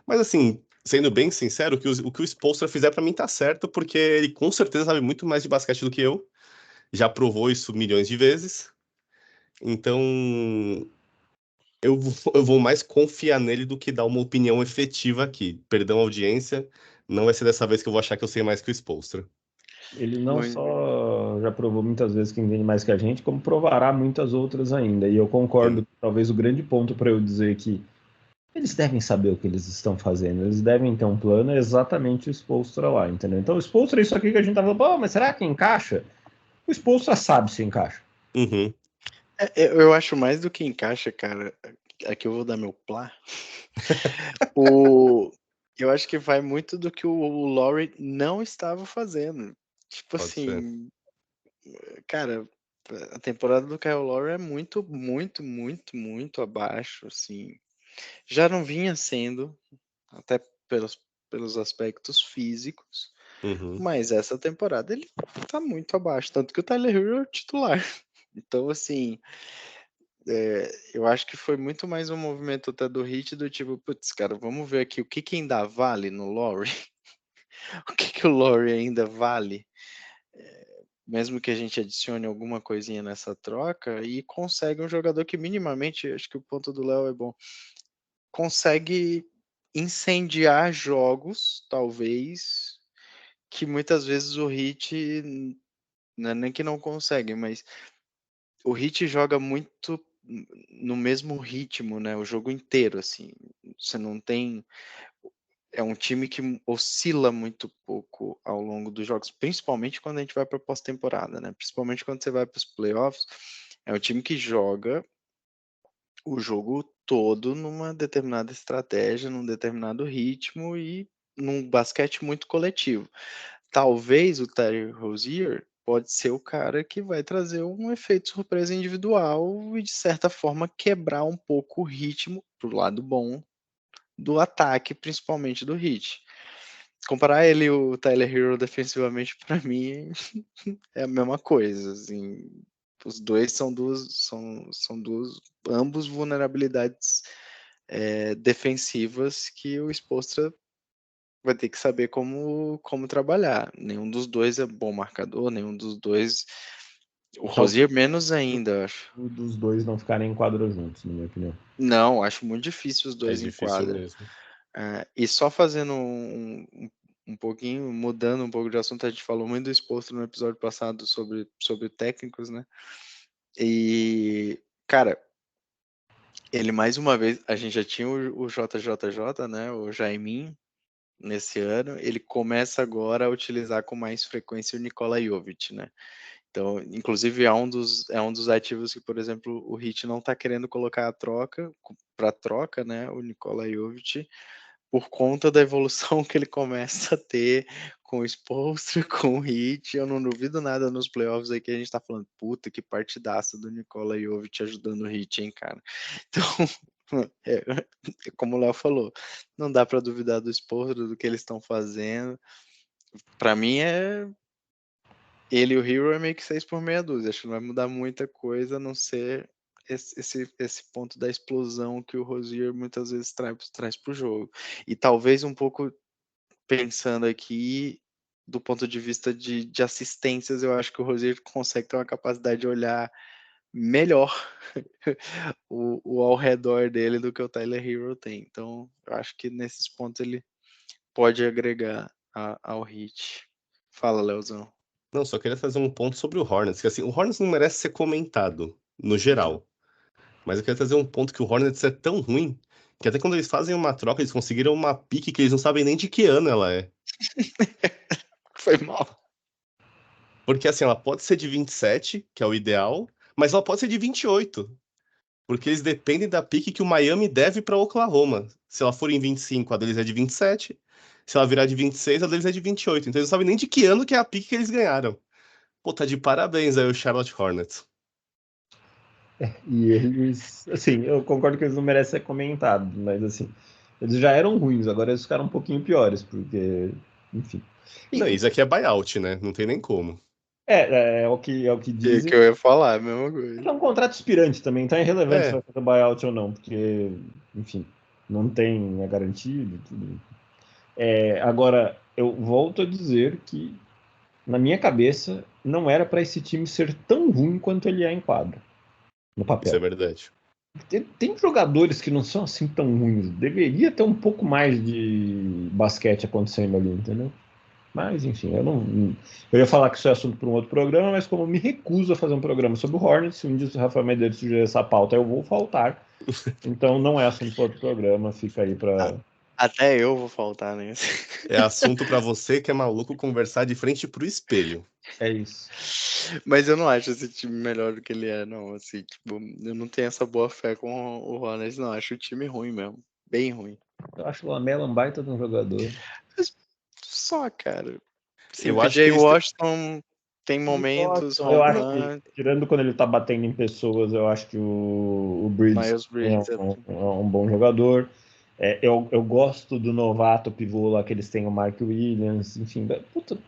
Mas assim, sendo bem sincero, o que o Spoelstra fizer para mim tá certo, porque ele com certeza sabe muito mais de basquete do que eu, já provou isso milhões de vezes, então eu vou mais confiar nele do que dar uma opinião efetiva aqui. Perdão, audiência, não vai ser dessa vez que eu vou achar que eu sei mais que o Spoelstra. Ele não Muito. só já provou muitas vezes que entende mais que a gente, como provará muitas outras ainda. E eu concordo, Sim. talvez o grande ponto para eu dizer que eles devem saber o que eles estão fazendo, eles devem ter um plano, é exatamente o Spoelstra lá, entendeu? Então o Spoelstra é isso aqui que a gente tava falando, mas será que encaixa? O Spoelstra sabe se encaixa. Uhum. Eu acho mais do que encaixa, cara. Aqui eu vou dar meu plá. O, eu acho que vai muito do que o Lowry não estava fazendo. Tipo Pode ser. assim, cara, a temporada do Kyle Lowry é muito, muito, muito, muito abaixo, assim. Já não vinha sendo, até pelos aspectos físicos, Uhum. mas essa temporada ele tá muito abaixo, tanto que o Tyler Hero é o titular. Então, assim, eu acho que foi muito mais um movimento até do Heat do tipo, putz, cara, vamos ver aqui o que ainda vale no Lowry. O que o Lowry ainda vale, mesmo que a gente adicione alguma coisinha nessa troca, e consegue um jogador que minimamente, acho que o ponto do Léo é bom, consegue incendiar jogos, talvez, que muitas vezes o Heat Não é nem que não conseguem, mas o Heat joga muito no mesmo ritmo, né? O jogo inteiro, assim. Você não tem. É um time que oscila muito pouco ao longo dos jogos, principalmente quando a gente vai para pós-temporada, né? Principalmente quando você vai para os playoffs. É um time que joga o jogo todo numa determinada estratégia, num determinado ritmo e num basquete muito coletivo. Talvez o Terry Rozier pode ser o cara que vai trazer um efeito surpresa individual e, de certa forma, quebrar um pouco o ritmo pro lado bom do ataque, principalmente do Heat. Comparar ele e o Tyler Hero defensivamente, para mim, é a mesma coisa. Assim, os dois são duas ambos vulnerabilidades defensivas que o Spoelstra vai ter que saber como trabalhar. Nenhum dos dois é bom marcador, nenhum dos dois. O Talvez Rozier menos ainda, eu acho. dos dois não ficarem em quadra juntos, na minha opinião. Não, acho muito difícil os É dois em difícil quadra. mesmo. E só fazendo um pouquinho, mudando um pouco de assunto, a gente falou muito do Spoelstra no episódio passado sobre técnicos, né? E, cara, ele mais uma vez, a gente já tinha o JJJ, né? O Jaimin nesse ano, ele começa agora a utilizar com mais frequência o Nikola Jovic, né? Então, inclusive, é um dos ativos que, por exemplo, o Heat não está querendo colocar para troca, né? O Nikola Jovic, por conta da evolução que ele começa a ter com o Spoelstra, com o Heat. Eu não duvido nada nos playoffs aí que a gente tá falando, puta, que partidaça do Nikola Jovic ajudando o Heat, hein, cara. Então, como o Léo falou, não dá para duvidar do Spoelstra, do que eles estão fazendo. Para mim ele e o Hero é meio que 6 por meia dúzia. Acho que não vai mudar muita coisa, a não ser esse ponto da explosão que o Rozier muitas vezes traz para o jogo. E talvez um pouco pensando aqui do ponto de vista de assistências, eu acho que o Rozier consegue ter uma capacidade de olhar melhor o ao redor dele do que o Tyler Hero tem. Então, eu acho que nesses pontos ele pode agregar ao Heat. Fala, Leozão. Não, só queria fazer um ponto sobre o Hornets, que assim, o Hornets não merece ser comentado, no geral. Mas eu queria trazer um ponto que o Hornets é tão ruim, que até quando eles fazem uma troca, eles conseguiram uma pique que eles não sabem nem de que ano ela é. Foi mal. Porque assim, ela pode ser de 27, que é o ideal, mas ela pode ser de 28. Porque eles dependem da pique que o Miami deve para Oklahoma. Se ela for em 25, a deles é de 27. Se ela virar de 26, a deles é de 28. Então eles não sabem nem de que ano que é a pique que eles ganharam. Pô, tá de parabéns aí o Charlotte Hornets. E eles, assim, eu concordo que eles não merecem ser comentados, mas assim, eles já eram ruins, agora eles ficaram um pouquinho piores, porque, enfim. Não, E, isso aqui é buyout, né? Não tem nem como. é o que Que dizem. eu ia falar, a mesma coisa. É um contrato expirante também, então é irrelevante se É, vai fazer buyout ou não, porque, enfim, não tem a garantia de tudo. Agora, eu volto a dizer que, na minha cabeça, não era para esse time ser tão ruim quanto ele é em quadra, no isso é papel. verdade. Tem jogadores que não são assim tão ruins. Deveria ter um pouco mais de basquete acontecendo ali, entendeu? Mas, enfim, eu não. Eu ia falar que isso é assunto para um outro programa, mas como eu me recuso a fazer um programa sobre o Hornets, se um dia o Rafael Medeiros sugerir essa pauta, eu vou faltar. Então não é assunto para outro programa, fica aí para. Até eu vou faltar nesse. É assunto pra você que é maluco conversar de frente pro espelho. É isso. Mas eu não acho esse time melhor do que ele é, não. Assim, tipo, eu não tenho essa boa fé com o Hornets, não. Acho o time ruim mesmo. Bem ruim. Eu acho o Lamela um baita de um jogador. Mas só, cara. Sim, o Eu acho que PJ eles têm... Washington tem momentos, Watson, eu acho que, rompante, tirando quando ele tá batendo em pessoas, eu acho que o Bridges Miles é Bridges. um bom jogador. Eu gosto do novato pivô lá que eles têm, o Mark Williams, enfim. Puta,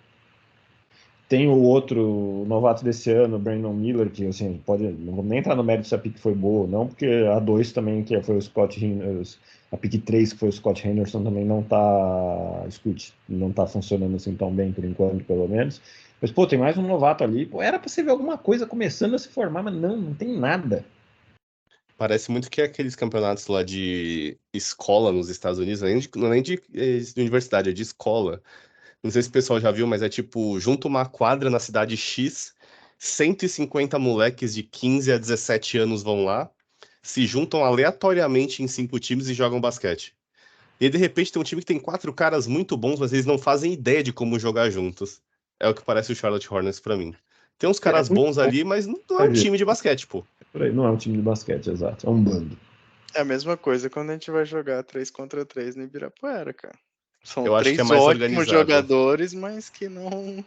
tem o outro novato desse ano, o Brandon Miller, que assim, não vou nem entrar no mérito se a pick foi boa ou não, porque a 2 também, que foi o Scott Henderson, a pick 3, que foi o Scott Henderson, também não tá funcionando assim tão bem por enquanto, pelo menos. Mas, pô, tem mais um novato ali. Pô, era pra você ver alguma coisa começando a se formar, mas não tem nada. Parece muito que é aqueles campeonatos lá de escola nos Estados Unidos, não é nem de universidade, é de escola. Não sei se o pessoal já viu, mas é tipo, junta uma quadra na cidade X, 150 moleques de 15 a 17 anos vão lá, se juntam aleatoriamente em 5 times e jogam basquete. E aí, de repente, tem um time que tem 4 caras muito bons, mas eles não fazem ideia de como jogar juntos. É o que parece o Charlotte Hornets pra mim. Tem uns É caras muito bons bom. ali, mas não é um time de basquete, pô. Por aí, não é um time de basquete, exato. É um bando. É a mesma coisa quando a gente vai jogar 3 contra 3 no Ibirapuera, cara. São Eu acho que é 3 mais ótimos organizado. jogadores, mas que não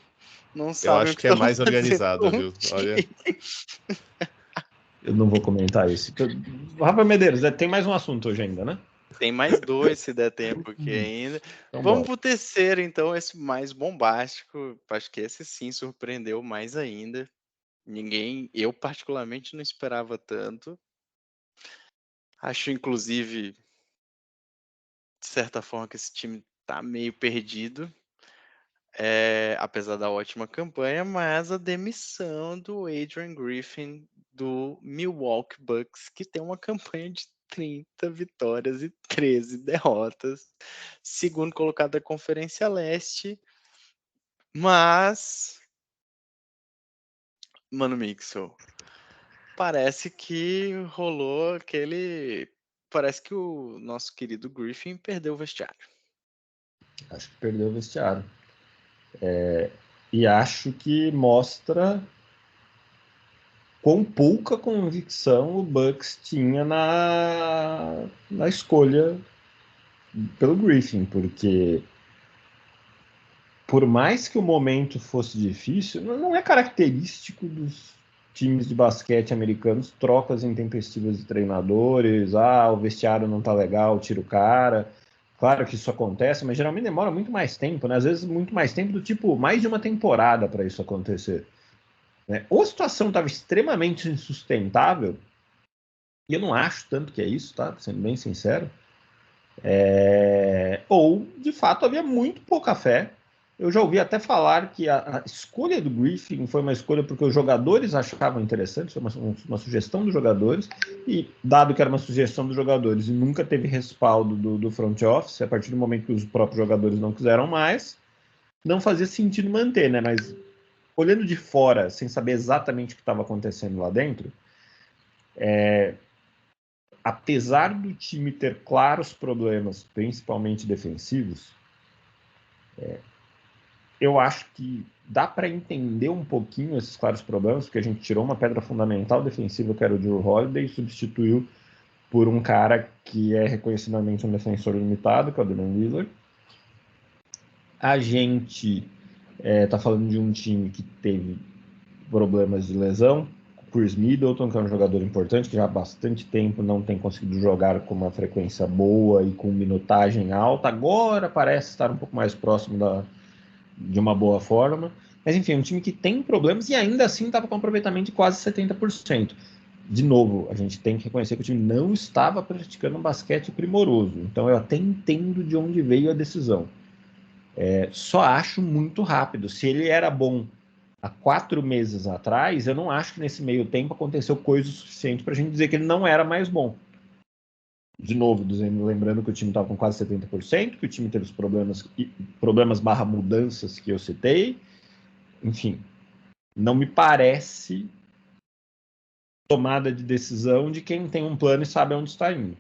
Eu sabem o acho que que é estão mais fazendo organizado, com o viu? Olha, time. Eu não vou comentar isso. Rafael Medeiros, tem mais um assunto hoje ainda, né? Tem mais 2 se der tempo aqui ainda. Então Vamos bora. pro terceiro, então, esse mais bombástico. Acho que esse sim surpreendeu mais ainda. Eu particularmente não esperava tanto. Acho, inclusive, de certa forma, que esse time tá meio perdido. Apesar da ótima campanha, mas a demissão do Adrian Griffin do Milwaukee Bucks, que tem uma campanha de 30 vitórias e 13 derrotas, segundo colocado da Conferência Leste, mas, Mano Mixel, parece que rolou parece que o nosso querido Griffin perdeu o vestiário. Acho que perdeu o vestiário. E acho que mostra quão pouca convicção o Bucks tinha na escolha pelo Griffin, porque por mais que o momento fosse difícil, não é característico dos times de basquete americanos trocas intempestivas de treinadores, o vestiário não tá legal, tira o cara. Claro que isso acontece, mas geralmente demora muito mais tempo, né? Às vezes muito mais tempo do tipo mais de uma temporada para isso acontecer. Né? Ou a situação estava extremamente insustentável, e eu não acho tanto que é isso, tá? Sendo bem sincero. Ou, de fato, havia muito pouca fé. Eu já ouvi até falar que a escolha do Griffin foi uma escolha porque os jogadores achavam interessante, foi uma sugestão dos jogadores, e dado que era uma sugestão dos jogadores e nunca teve respaldo do front office, a partir do momento que os próprios jogadores não quiseram mais, não fazia sentido manter, né? Mas olhando de fora, sem saber exatamente o que estava acontecendo lá dentro, apesar do time ter claros problemas, principalmente defensivos, eu acho que dá para entender um pouquinho esses claros problemas, porque a gente tirou uma pedra fundamental defensiva, que era o Drew Holiday, e substituiu por um cara que é reconhecidamente um defensor limitado, que é o Damian Lillard. A gente está falando de um time que teve problemas de lesão. Chris Middleton, que é um jogador importante, que já há bastante tempo não tem conseguido jogar com uma frequência boa e com minutagem alta. Agora parece estar um pouco mais próximo de uma boa forma. Mas enfim, é um time que tem problemas e ainda assim estava com um aproveitamento de quase 70%. De novo, a gente tem que reconhecer que o time não estava praticando um basquete primoroso. Então eu até entendo de onde veio a decisão. Só acho muito rápido. Se ele era bom há 4 meses atrás, eu não acho que nesse meio tempo aconteceu coisa suficiente para a gente dizer que ele não era mais bom. De novo, lembrando que o time estava com quase 70%, que o time teve os problemas barra mudanças que eu citei. Enfim, não me parece tomada de decisão de quem tem um plano e sabe onde está indo.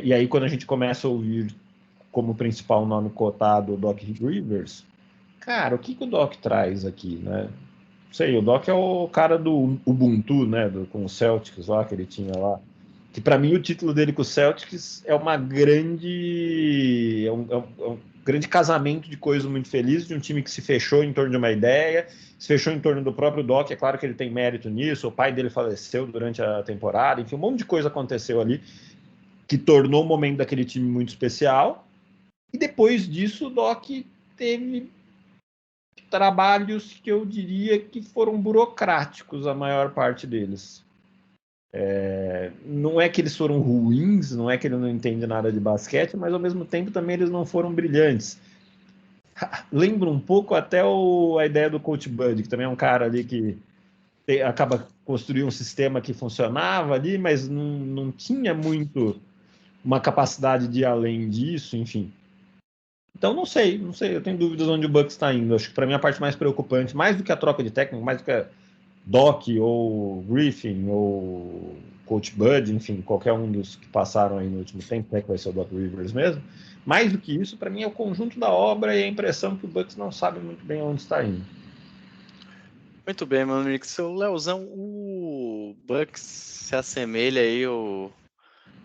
E aí, quando a gente começa a ouvir como principal nome cotado o Doc Rivers, cara, o que o Doc traz aqui, né? Sei, o Doc é o cara do Ubuntu, né? Com o Celtics lá, que ele tinha lá. Que para mim o título dele com o Celtics é uma grande. É um grande casamento de coisas muito felizes, de um time que se fechou em torno de uma ideia, se fechou em torno do próprio Doc. É claro que ele tem mérito nisso, o pai dele faleceu durante a temporada, enfim, um monte de coisa aconteceu ali que tornou o momento daquele time muito especial. E depois disso, o Doc teve trabalhos que eu diria que foram burocráticos, a maior parte deles. Não é que eles foram ruins, não é que ele não entende nada de basquete, mas ao mesmo tempo também eles não foram brilhantes. Lembra um pouco até a ideia do Coach Bud, que também é um cara ali que acaba construindo um sistema que funcionava ali, mas não tinha muito uma capacidade de ir além disso, enfim. Então não sei, eu tenho dúvidas onde o Bucks está indo. Acho que para mim a parte mais preocupante, mais do que a troca de técnico, mais do que a Doc ou Griffin ou Coach Bud, enfim, qualquer um dos que passaram aí no último tempo, né, que vai ser o Doc Rivers mesmo. Mais do que isso, para mim é o conjunto da obra e a impressão que o Bucks não sabe muito bem onde está indo. Muito bem, meu amigo. Seu Leozão, o Bucks se assemelha aí ao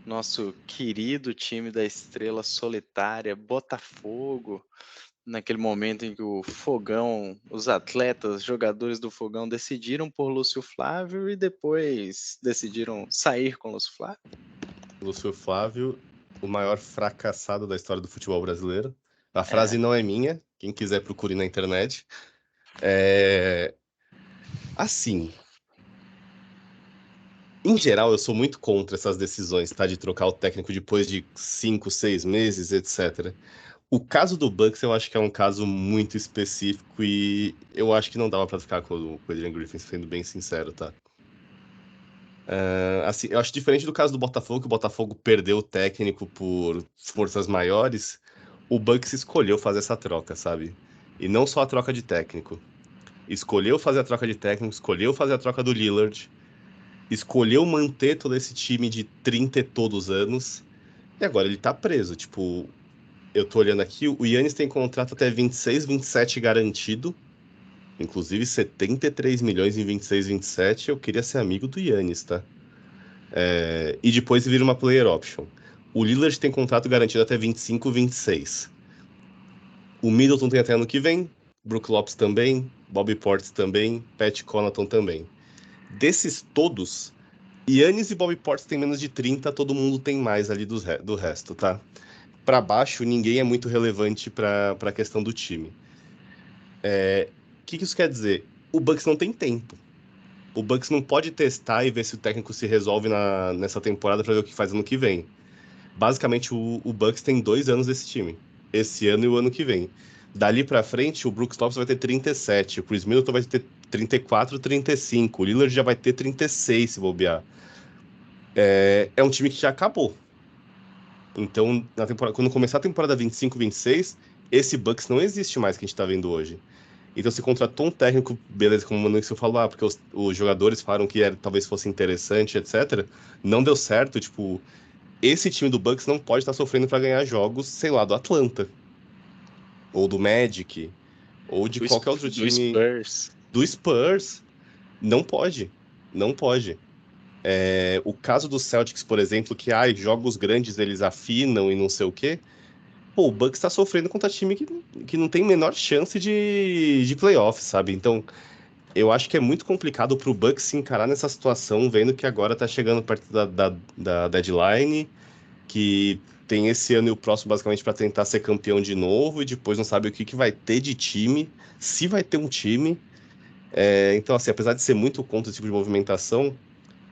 nosso querido time da estrela solitária, Botafogo, naquele momento em que o Fogão, os atletas, jogadores do Fogão decidiram por Lúcio Flávio e depois decidiram sair com Lúcio Flávio. Lúcio Flávio, o maior fracassado da história do futebol brasileiro. A frase não é minha, quem quiser procure na internet. Assim, em geral, eu sou muito contra essas decisões, tá? De trocar o técnico depois de 5, 6 meses, etc. O caso do Bucks, eu acho que é um caso muito específico e eu acho que não dava pra ficar com o Adrian Griffin, sendo bem sincero, tá? Assim, eu acho diferente do caso do Botafogo, que o Botafogo perdeu o técnico por forças maiores. O Bucks escolheu fazer essa troca, sabe? E não só a troca de técnico. Escolheu fazer a troca de técnico, escolheu fazer a troca do Lillard, escolheu manter todo esse time de 30 e todos anos, e agora ele tá preso. Tipo, eu tô olhando aqui, o Giannis tem contrato até 26, 27 garantido, inclusive 73 milhões em 26, 27. Eu queria ser amigo do Giannis, tá? E depois vira uma player option. O Lillard tem contrato garantido até 25, 26. O Middleton tem até ano que vem, Brook Lopes também, Bobby Portis também, Pat Connaughton também. Desses todos, Giannis e Bobby Portis têm menos de 30, todo mundo tem mais ali do resto, tá? Para baixo, ninguém é muito relevante para a questão do time. O que isso quer dizer? O Bucks não tem tempo. O Bucks não pode testar e ver se o técnico se resolve nessa temporada para ver o que faz ano que vem. Basicamente, o Bucks tem 2 anos desse time. Esse ano e o ano que vem. Dali para frente, o Brook Lopes vai ter 37, o Chris Middleton vai ter 34, 35. O Lillard já vai ter 36, se bobear. É um time que já acabou. Então, quando começar a temporada 25, 26, esse Bucks não existe mais que a gente tá vendo hoje. Então, se contratou um técnico, beleza, como o Manu falou, porque os jogadores falaram que talvez fosse interessante, etc. Não deu certo, tipo, esse time do Bucks não pode estar sofrendo para ganhar jogos, sei lá, do Atlanta, ou do Magic, ou de qualquer outro time. Do Spurs. Não pode. Não pode. O caso do Celtics, por exemplo, que jogos grandes eles afinam e não sei o quê. Pô, o Bucks tá sofrendo contra time que não tem menor chance de playoff, sabe? Então, eu acho que é muito complicado pro Bucks se encarar nessa situação, vendo que agora tá chegando perto da deadline, que tem esse ano e o próximo basicamente para tentar ser campeão de novo, e depois não sabe o que vai ter de time, se vai ter um time. Então, assim, apesar de ser muito contra esse tipo de movimentação,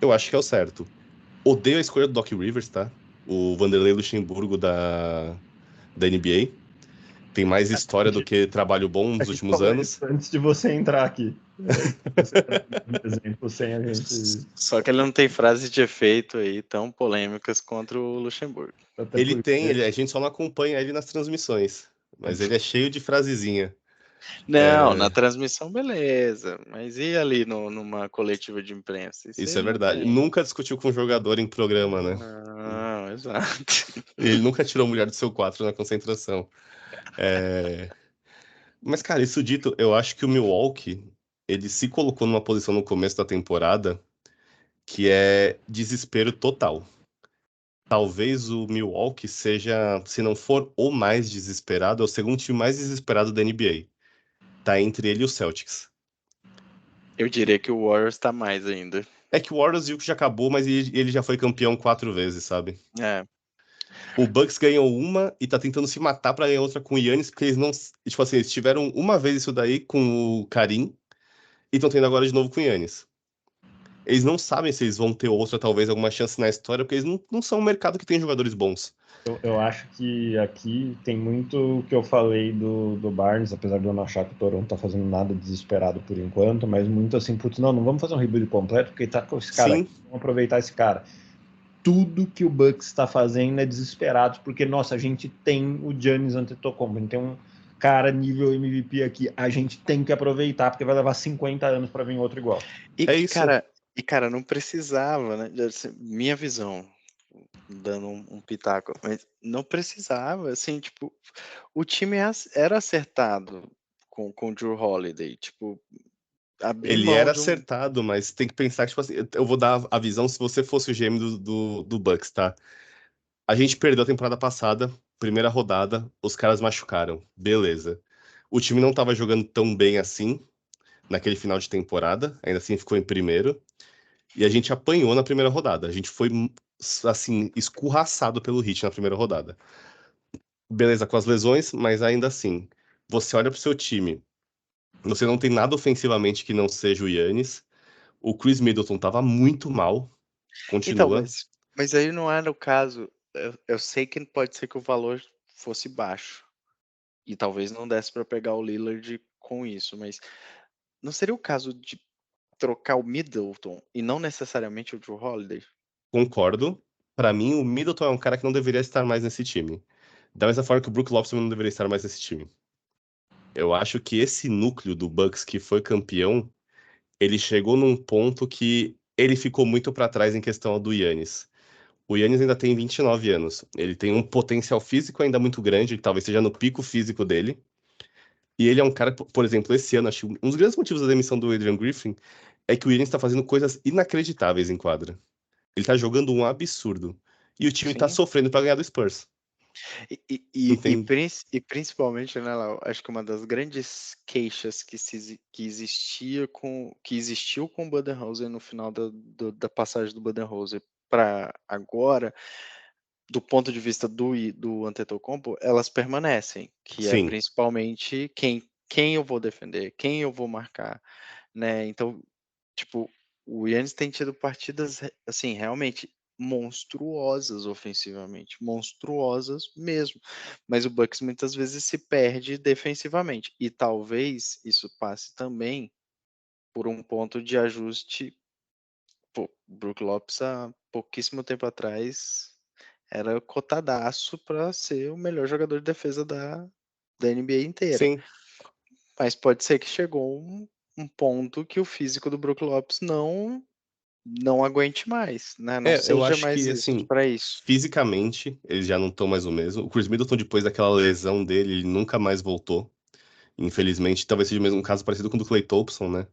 eu acho que é o certo. Odeio a escolha do Doc Rivers, tá? O Vanderlei Luxemburgo da NBA. Tem mais história do que trabalho bom nos últimos anos. Antes de você entrar aqui. Exemplo, sem a gente... Só que ele não tem frases de efeito aí tão polêmicas contra o Luxemburgo. Ele tem, a gente só não acompanha ele nas transmissões. Mas ele é cheio de frasezinha. Não, na transmissão, beleza. Mas e ali numa coletiva de imprensa? Isso é verdade. Nunca discutiu com um jogador em programa, né? Não, exato. Ele nunca tirou mulher do seu 4 na concentração. Mas, cara, isso dito, eu acho que o Milwaukee, ele se colocou numa posição no começo da temporada que é desespero total. Talvez o Milwaukee seja, se não for o mais desesperado, é o segundo time mais desesperado da NBA. Tá entre ele e o Celtics. Eu diria que o Warriors tá mais ainda. É que o Warriors viu que já acabou, mas ele já foi campeão 4 vezes, sabe? O Bucks ganhou uma e tá tentando se matar pra ganhar outra com o Giannis, porque eles não... Tipo assim, eles tiveram uma vez isso daí com o Karim e estão tendo agora de novo com o Giannis. Eles não sabem se eles vão ter outra, talvez, alguma chance na história, porque eles não são um mercado que tem jogadores bons. Eu acho que aqui tem muito que eu falei do Barnes, apesar de eu não achar que o Toronto tá fazendo nada desesperado por enquanto, mas muito assim, putz, não vamos fazer um rebuild completo, porque ele tá com esse cara aqui, vamos aproveitar esse cara. tudo que o Bucks está fazendo é desesperado, porque, nossa, a gente tem o Giannis Antetokounmpo, a gente tem um cara nível MVP aqui, a gente tem que aproveitar, porque vai levar 50 anos para vir outro igual. É isso. Cara, não precisava, né? Assim, minha visão, dando um pitaco, mas não precisava, assim, tipo, o time era acertado com o Drew Holiday, tipo, abrir Ele mão era de um. acertado, mas tem que pensar que, tipo assim, eu vou dar a visão se você fosse o GM do Bucks, tá? A gente perdeu a temporada passada, primeira rodada, os caras machucaram. Beleza. O time não tava jogando tão bem assim naquele final de temporada, ainda assim ficou em primeiro. E a gente apanhou na primeira rodada. A gente foi, assim, escurraçado pelo Heat na primeira rodada. Beleza, com as lesões, mas ainda assim, você olha pro seu time, você não tem nada ofensivamente que não seja o Giannis. O Chris Middleton tava muito mal, Então, continua. mas aí não era o caso. Eu sei que pode ser que o valor fosse baixo. E talvez não desse para pegar o Lillard com isso, mas não seria o caso de trocar o Middleton e não necessariamente o Drew Holiday? Concordo. Pra mim, o Middleton é um cara que não deveria estar mais nesse time. Da mesma forma que o Brook Lopes também não deveria estar mais nesse time. Eu acho que esse núcleo do Bucks que foi campeão, ele chegou num ponto que ele ficou muito pra trás em questão do Giannis. O Giannis ainda tem 29 anos. Ele tem um potencial físico ainda muito grande, ele talvez seja no pico físico dele. E ele é um cara, por exemplo, esse ano, acho que um dos grandes motivos da demissão do Adrian Griffin é que o Giannis está fazendo coisas inacreditáveis em quadra. Ele tá jogando um absurdo. E o time tá Sim. sofrendo pra ganhar do Spurs. Entende? Principalmente, né, Lau, acho que uma das grandes queixas que existiu com o Budenholzer no final da passagem do Budenholzer para agora, do ponto de vista do Antetokounmpo, elas permanecem, que é Sim, principalmente quem eu vou defender, quem eu vou marcar, né? Então, tipo, o Yannis tem tido partidas, assim, realmente monstruosas ofensivamente, monstruosas mesmo. Mas o Bucks muitas vezes se perde defensivamente. E talvez isso passe também por um ponto de ajuste. Pô, o Brook Lopes há pouquíssimo tempo atrás era cotadaço para ser o melhor jogador de defesa da NBA inteira. sim. Mas pode ser que chegou um ponto que o físico do Brook Lopes não aguente mais, né? Não Eu seja acho mais que, isso assim, para isso. fisicamente, eles já não estão mais o mesmo. O Chris Middleton, depois daquela lesão dele, ele nunca mais voltou. Infelizmente, talvez seja mesmo um caso parecido com o do Klay Thompson, né?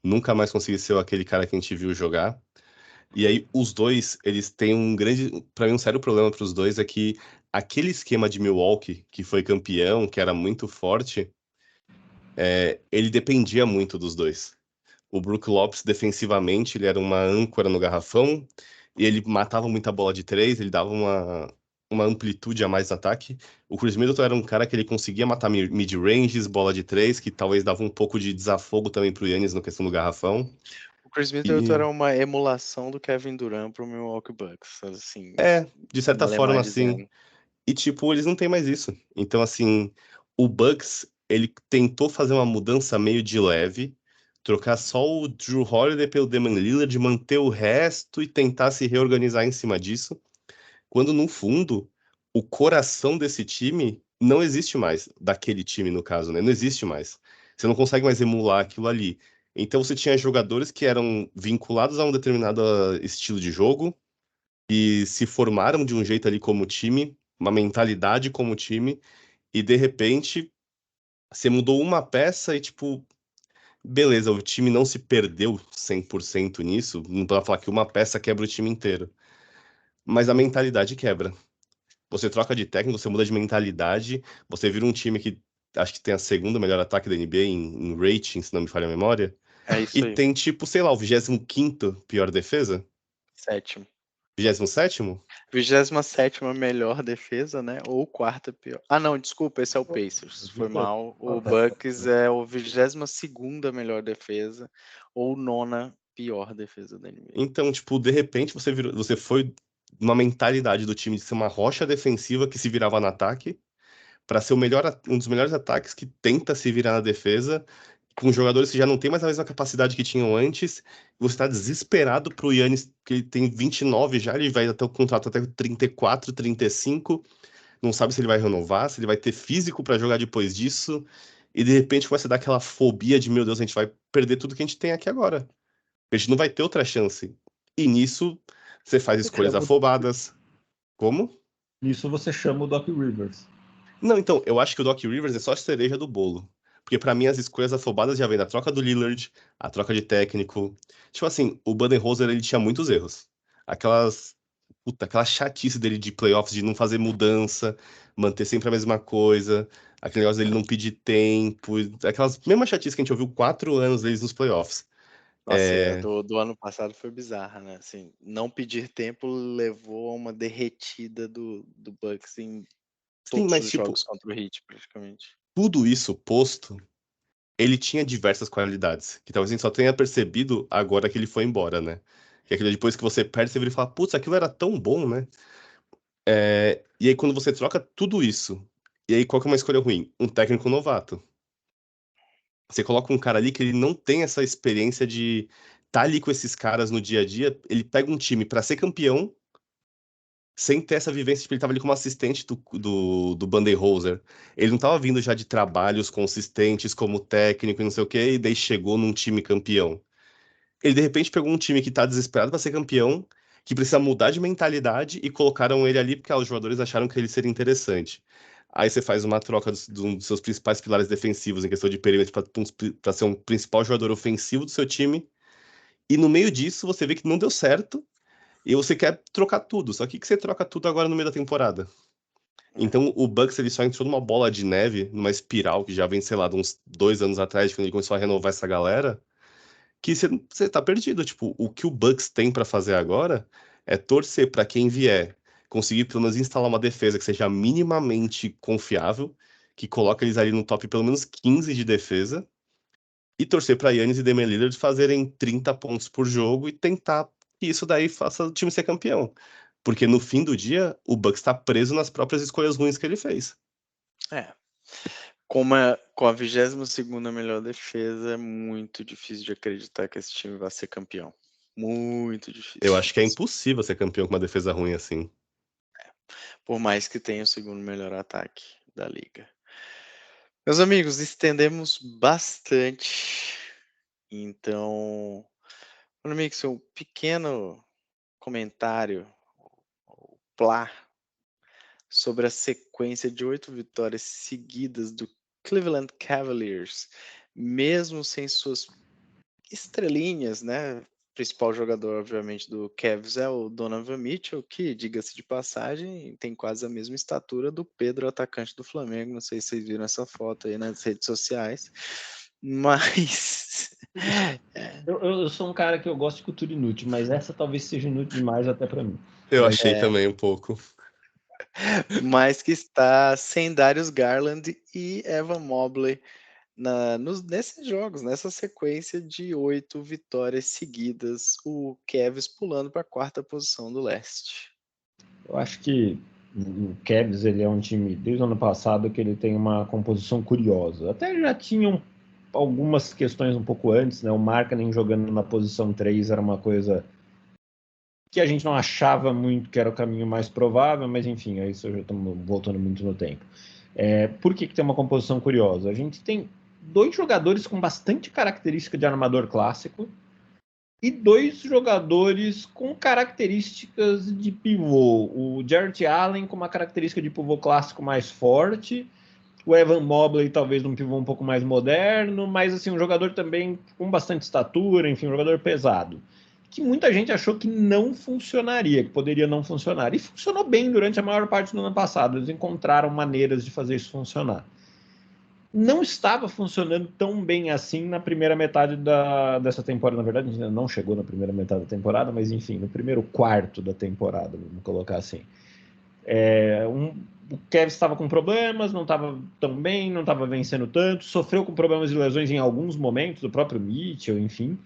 Nunca mais conseguiu ser aquele cara que a gente viu jogar. E aí, os dois, eles têm um grande. Pra mim, um sério problema para os dois é que aquele esquema de Milwaukee, que foi campeão, que era muito forte, ele dependia muito dos dois. O Brook Lopes, defensivamente, ele era uma âncora no garrafão, e ele matava muita bola de três, ele dava uma amplitude a mais no ataque. O Chris Middleton era um cara que ele conseguia matar mid-ranges, bola de três, que talvez dava um pouco de desafogo também pro Giannis na questão do garrafão. O Chris Middleton E era uma emulação do Kevin Durant pro Milwaukee Bucks, assim, de certa forma, Malemar assim. dizendo. E, tipo, eles não têm mais isso. Então, assim, o Bucks, ele tentou fazer uma mudança meio de leve, trocar só o Drew Holiday pelo Damian Lillard, manter o resto e tentar se reorganizar em cima disso, quando, no fundo, o coração desse time não existe mais, daquele time, no caso, né? Não existe mais. Você não consegue mais emular aquilo ali. Então, você tinha jogadores que eram vinculados a um determinado estilo de jogo, e se formaram de um jeito ali como time, uma mentalidade como time, e de repente você mudou uma peça e tipo, beleza, o time não se perdeu 100% nisso, não dá pra falar que uma peça quebra o time inteiro, mas a mentalidade quebra. Você troca de técnico, você muda de mentalidade, você vira um time que acho que tem a segunda melhor ataque da NBA em rating, se não me falha a memória, É e isso aí, tem tipo, sei lá, o 25º pior defesa, sétimo. 27º. 27ª melhor defesa, né? Ou quarta pior. Ah, não, desculpa, esse é o Pacers. Foi mal. O Bucks é o 22ª melhor defesa ou nona pior defesa da NBA. Então, tipo, de repente você foi uma mentalidade do time de ser uma rocha defensiva que se virava no ataque para ser um dos melhores ataques que tenta se virar na defesa com jogadores que já não tem mais a mesma capacidade que tinham antes, você tá desesperado pro Giannis, que ele tem 29 já, ele vai até o contrato até 34, 35, não sabe se ele vai renovar, se ele vai ter físico para jogar depois disso, e de repente começa a dar aquela fobia de, meu Deus, a gente vai perder tudo que a gente tem aqui agora. A gente não vai ter outra chance. E nisso, você faz escolhas afobadas. Como? Nisso você chama o Doc Rivers. Não, então, eu acho que o Doc Rivers é só a cereja do bolo. Porque pra mim as escolhas afobadas já vem da troca do Lillard, a troca de técnico. Tipo assim, o Budenholzer ele tinha muitos erros. Aquela chatice dele de playoffs, de não fazer mudança, manter sempre a mesma coisa, aquele negócio dele não pedir tempo, aquelas mesmas chatices que a gente ouviu 4 anos deles nos playoffs. Nossa, e a do ano passado foi bizarra, né? Assim, não pedir tempo levou a uma derretida do Bucks em Sim, todos mas os tipo, jogos contra o Heat, praticamente. tudo isso posto, ele tinha diversas qualidades, que talvez a gente só tenha percebido agora que ele foi embora, né? Que é aquilo depois que você perde, você vira e fala, putz, aquilo era tão bom, né? E aí quando você troca tudo isso, e aí qual que é uma escolha ruim? Um técnico novato. Você coloca um cara ali que ele não tem essa experiência de estar ali com esses caras no dia a dia, ele pega um time pra ser campeão, sem ter essa vivência, tipo, ele tava ali como assistente do Budenholzer. Ele não tava vindo já de trabalhos consistentes como técnico e não sei o quê, e daí chegou num time campeão. Ele de repente pegou um time que tá desesperado pra ser campeão, que precisa mudar de mentalidade e colocaram ele ali porque os jogadores acharam que ele seria interessante. Aí você faz uma troca de um dos seus principais pilares defensivos em questão de perímetro para ser um principal jogador ofensivo do seu time. E no meio disso você vê que não deu certo e você quer trocar tudo. Só que você troca tudo agora no meio da temporada. Então o Bucks ele só entrou numa bola de neve, numa espiral que já vem, sei lá, de uns 2 anos atrás, quando ele começou a renovar essa galera, que você tá perdido. Tipo, o que o Bucks tem pra fazer agora é torcer pra quem vier conseguir pelo menos instalar uma defesa que seja minimamente confiável, que coloque eles ali no top pelo menos 15 de defesa, e torcer pra Giannis e Damian Lillard fazerem 30 pontos por jogo e tentar que isso daí faça o time ser campeão. Porque no fim do dia, o Bucks tá preso nas próprias escolhas ruins que ele fez. É. Com a 22ª melhor defesa, é muito difícil de acreditar que esse time vai ser campeão. Muito Eu difícil. acho que é impossível ser campeão com uma defesa ruim assim. Por mais que tenha o segundo melhor ataque da liga. Meus amigos, estendemos bastante. Então, meu amigo, seu pequeno comentário, ou plá, sobre a sequência de 8 vitórias seguidas do Cleveland Cavaliers, mesmo sem suas estrelinhas, né? O principal jogador, obviamente, do Cavs é o Donovan Mitchell, que, diga-se de passagem, tem quase a mesma estatura do Pedro, atacante do Flamengo. Não sei se vocês viram essa foto aí nas redes sociais, mas Eu sou um cara que eu gosto de cultura inútil, mas essa talvez seja inútil demais até para mim. Eu achei também um pouco. mas que está sem Darius Garland e Evan Mobley nesses jogos, nessa sequência de 8 vitórias seguidas, o Cavs pulando para a 4ª posição do leste. Eu acho que o Cavs ele é um time, desde o ano passado, que ele tem uma composição curiosa. Até já tinham algumas questões um pouco antes, né? O Markkanen jogando na posição 3 era uma coisa que a gente não achava muito que era o caminho mais provável, mas enfim, aí isso já estamos voltando muito no tempo. Por que tem uma composição curiosa? A gente tem 2 jogadores com bastante característica de armador clássico e 2 jogadores com características de pivô. O Jarrett Allen com uma característica de pivô clássico mais forte, o Evan Mobley talvez num pivô um pouco mais moderno, mas assim um jogador também com bastante estatura, enfim, um jogador pesado, que muita gente achou que não funcionaria, que poderia não funcionar. E funcionou bem durante a maior parte do ano passado. Eles encontraram maneiras de fazer isso funcionar. Não estava funcionando tão bem assim na primeira metade dessa temporada. Na verdade, a gente ainda não chegou na primeira metade da temporada, mas enfim, no primeiro quarto da temporada, vamos colocar assim. O Kevin estava com problemas, não estava tão bem, não estava vencendo tanto, sofreu com problemas de lesões em alguns momentos, o próprio Mitchell, enfim.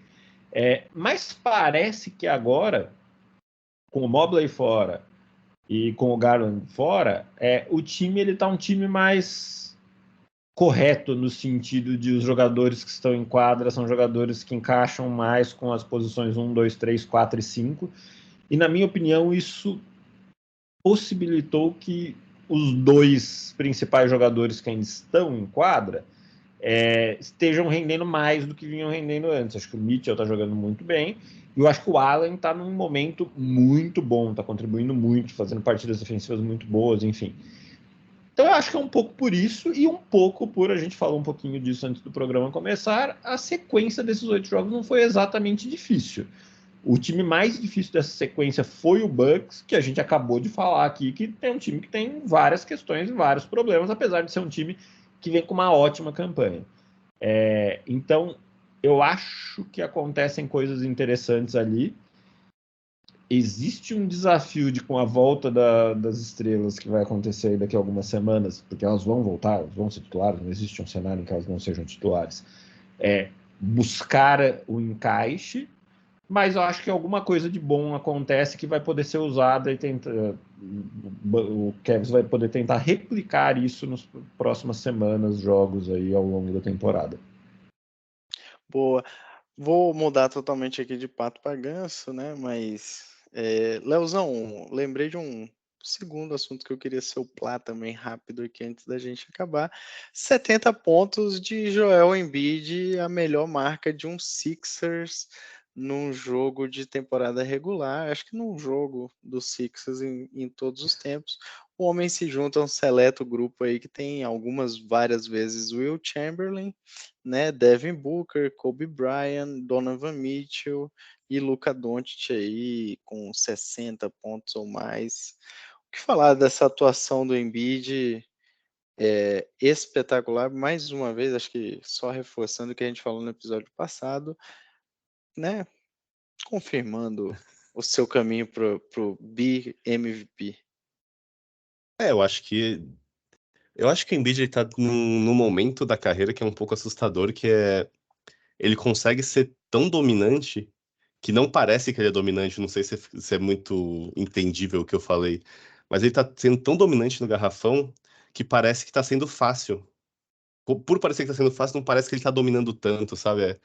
Mas parece que agora, com o Mobley fora e com o Garland fora, o time ele tá um time mais correto no sentido de os jogadores que estão em quadra são jogadores que encaixam mais com as posições 1, 2, 3, 4 e 5. E, na minha opinião, isso possibilitou que os dois principais jogadores que ainda estão em quadra estejam rendendo mais do que vinham rendendo antes. Acho que o Mitchell está jogando muito bem, e eu acho que o Allen está num momento muito bom, está contribuindo muito, fazendo partidas defensivas muito boas, enfim. Então eu acho que é um pouco por isso, e um pouco por, a gente falou um pouquinho disso antes do programa começar, a sequência desses 8 jogos não foi exatamente difícil. O time mais difícil dessa sequência foi o Bucks, que a gente acabou de falar aqui, que é um time que tem várias questões e vários problemas, apesar de ser um time que vem com uma ótima campanha. Então, eu acho que acontecem coisas interessantes ali. Existe um desafio com a volta das estrelas que vai acontecer daqui a algumas semanas, porque elas vão voltar, elas vão ser titulares, não existe um cenário em que elas não sejam titulares. Buscar o encaixe, mas eu acho que alguma coisa de bom acontece que vai poder ser usada e o Cavs vai poder tentar replicar isso nas próximas semanas, jogos aí ao longo da temporada. Boa. Vou mudar totalmente aqui de pato para ganso, né? Mas, Leozão, lembrei de um segundo assunto que eu queria soplar também rápido aqui antes da gente acabar. 70 pontos de Joel Embiid, a melhor marca de um Sixers num jogo de temporada regular, acho que num jogo dos Sixers em todos os tempos. O homem se junta a um seleto grupo aí que tem várias vezes Will Chamberlain, né, Devin Booker, Kobe Bryant, Donovan Mitchell e Luka Doncic aí com 60 pontos ou mais. O que falar dessa atuação do Embiid? Espetacular, mais uma vez, acho que só reforçando o que a gente falou no episódio passado, né, confirmando o seu caminho pro BMVP. Eu acho que o Embiid ele tá num momento da carreira que é um pouco assustador, que ele consegue ser tão dominante que não parece que ele é dominante. Não sei se é muito entendível o que eu falei, mas ele tá sendo tão dominante no garrafão que parece que tá sendo fácil. Por parecer que tá sendo fácil, não parece que ele tá dominando tanto, sabe?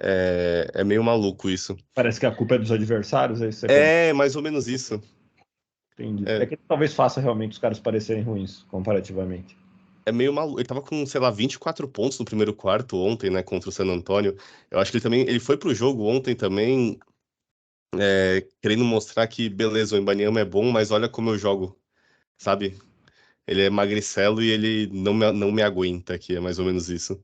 É meio maluco isso. Parece que a culpa é dos adversários, aí você Mais ou menos isso. Entendi. É, Que talvez faça realmente os caras parecerem ruins, comparativamente. é meio maluco. Ele tava com, sei lá, 24 pontos no primeiro quarto ontem, né, contra o San Antonio. Eu acho que ele foi pro jogo ontem também, querendo mostrar que, beleza, o Wembanyama é bom, mas olha como eu jogo, sabe? Ele é magricelo e ele não me aguenta aqui, é mais ou menos isso.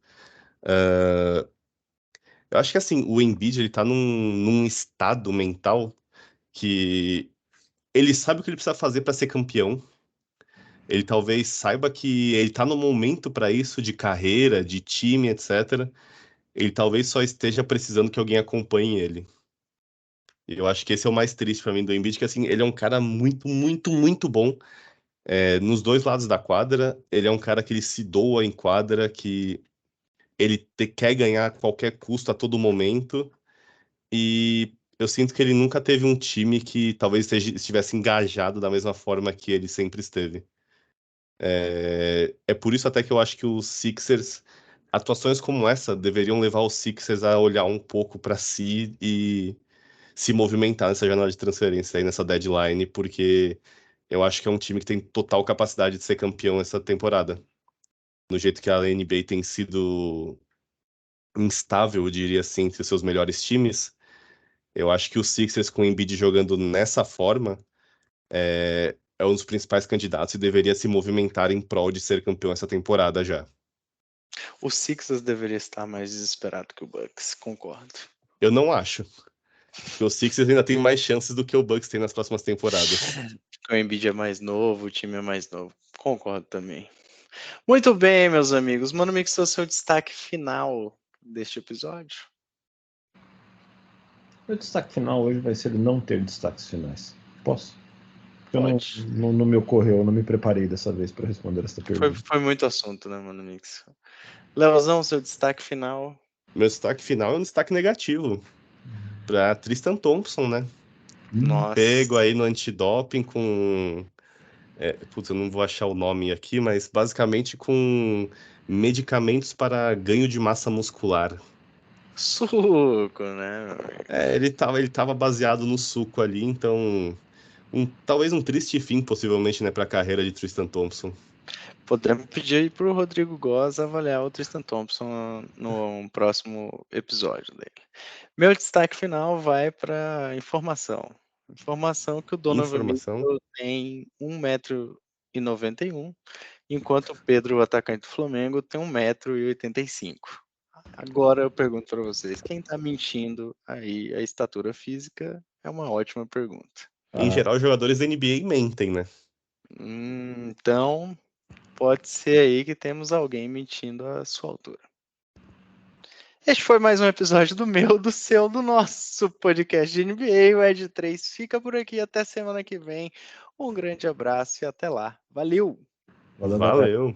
Eu acho que, assim, o Embiid, ele tá num estado mental que ele sabe o que ele precisa fazer para ser campeão. Ele talvez saiba que ele tá no momento para isso, de carreira, de time, etc. Ele talvez só esteja precisando que alguém acompanhe ele. E eu acho que esse é o mais triste para mim do Embiid, que assim, ele é um cara muito, muito, muito bom nos dois lados da quadra. Ele é um cara que ele se doa em quadra, que ele quer ganhar a qualquer custo a todo momento. E eu sinto que ele nunca teve um time que talvez estivesse engajado da mesma forma que ele sempre esteve. É por isso até que eu acho que os Sixers, atuações como essa, deveriam levar os Sixers a olhar um pouco para si e se movimentar nessa janela de transferência aí, nessa deadline, porque eu acho que é um time que tem total capacidade de ser campeão essa temporada. No jeito que a NBA tem sido instável, eu diria assim, entre os seus melhores times, eu acho que o Sixers com o Embiid jogando nessa forma é um dos principais candidatos e deveria se movimentar em prol de ser campeão essa temporada já. O Sixers deveria estar mais desesperado que o Bucks, concordo. Eu não acho. Porque o Sixers ainda tem mais chances do que o Bucks tem nas próximas temporadas. O Embiid é mais novo, o time é mais novo. Concordo também. Muito bem, meus amigos. Mano Mix, o seu destaque final deste episódio? O destaque final hoje vai ser não ter destaques finais. Posso? Pode. Não me ocorreu, eu não me preparei dessa vez para responder essa pergunta. Foi muito assunto, né, Mano Mix? Leozão, seu destaque final? Meu destaque final é um destaque negativo. Pra Tristan Thompson, né? Nossa. Pego aí no antidoping com... putz, eu não vou achar o nome aqui, mas basicamente com medicamentos para ganho de massa muscular. Suco, né, meu amigo? Ele tava baseado no suco ali, então talvez um triste fim, possivelmente, né, para a carreira de Tristan Thompson. Podemos pedir aí pro Rodrigo Góes avaliar o Tristan Thompson no próximo episódio dele. Meu destaque final vai para informação. Informação que o Donovan Informação. Mitchell tem 1,91 m, enquanto o Pedro, o atacante do Flamengo, tem 1,85 m. Agora eu pergunto para vocês, quem está mentindo aí a estatura física? É uma ótima pergunta. Em geral, os jogadores da NBA mentem, né? Então, pode ser aí que temos alguém mentindo a sua altura. Este foi mais um episódio do meu, do seu, do nosso podcast de NBA. O Ed 3 fica por aqui. Até semana que vem. Um grande abraço e até lá. Valeu! Valeu.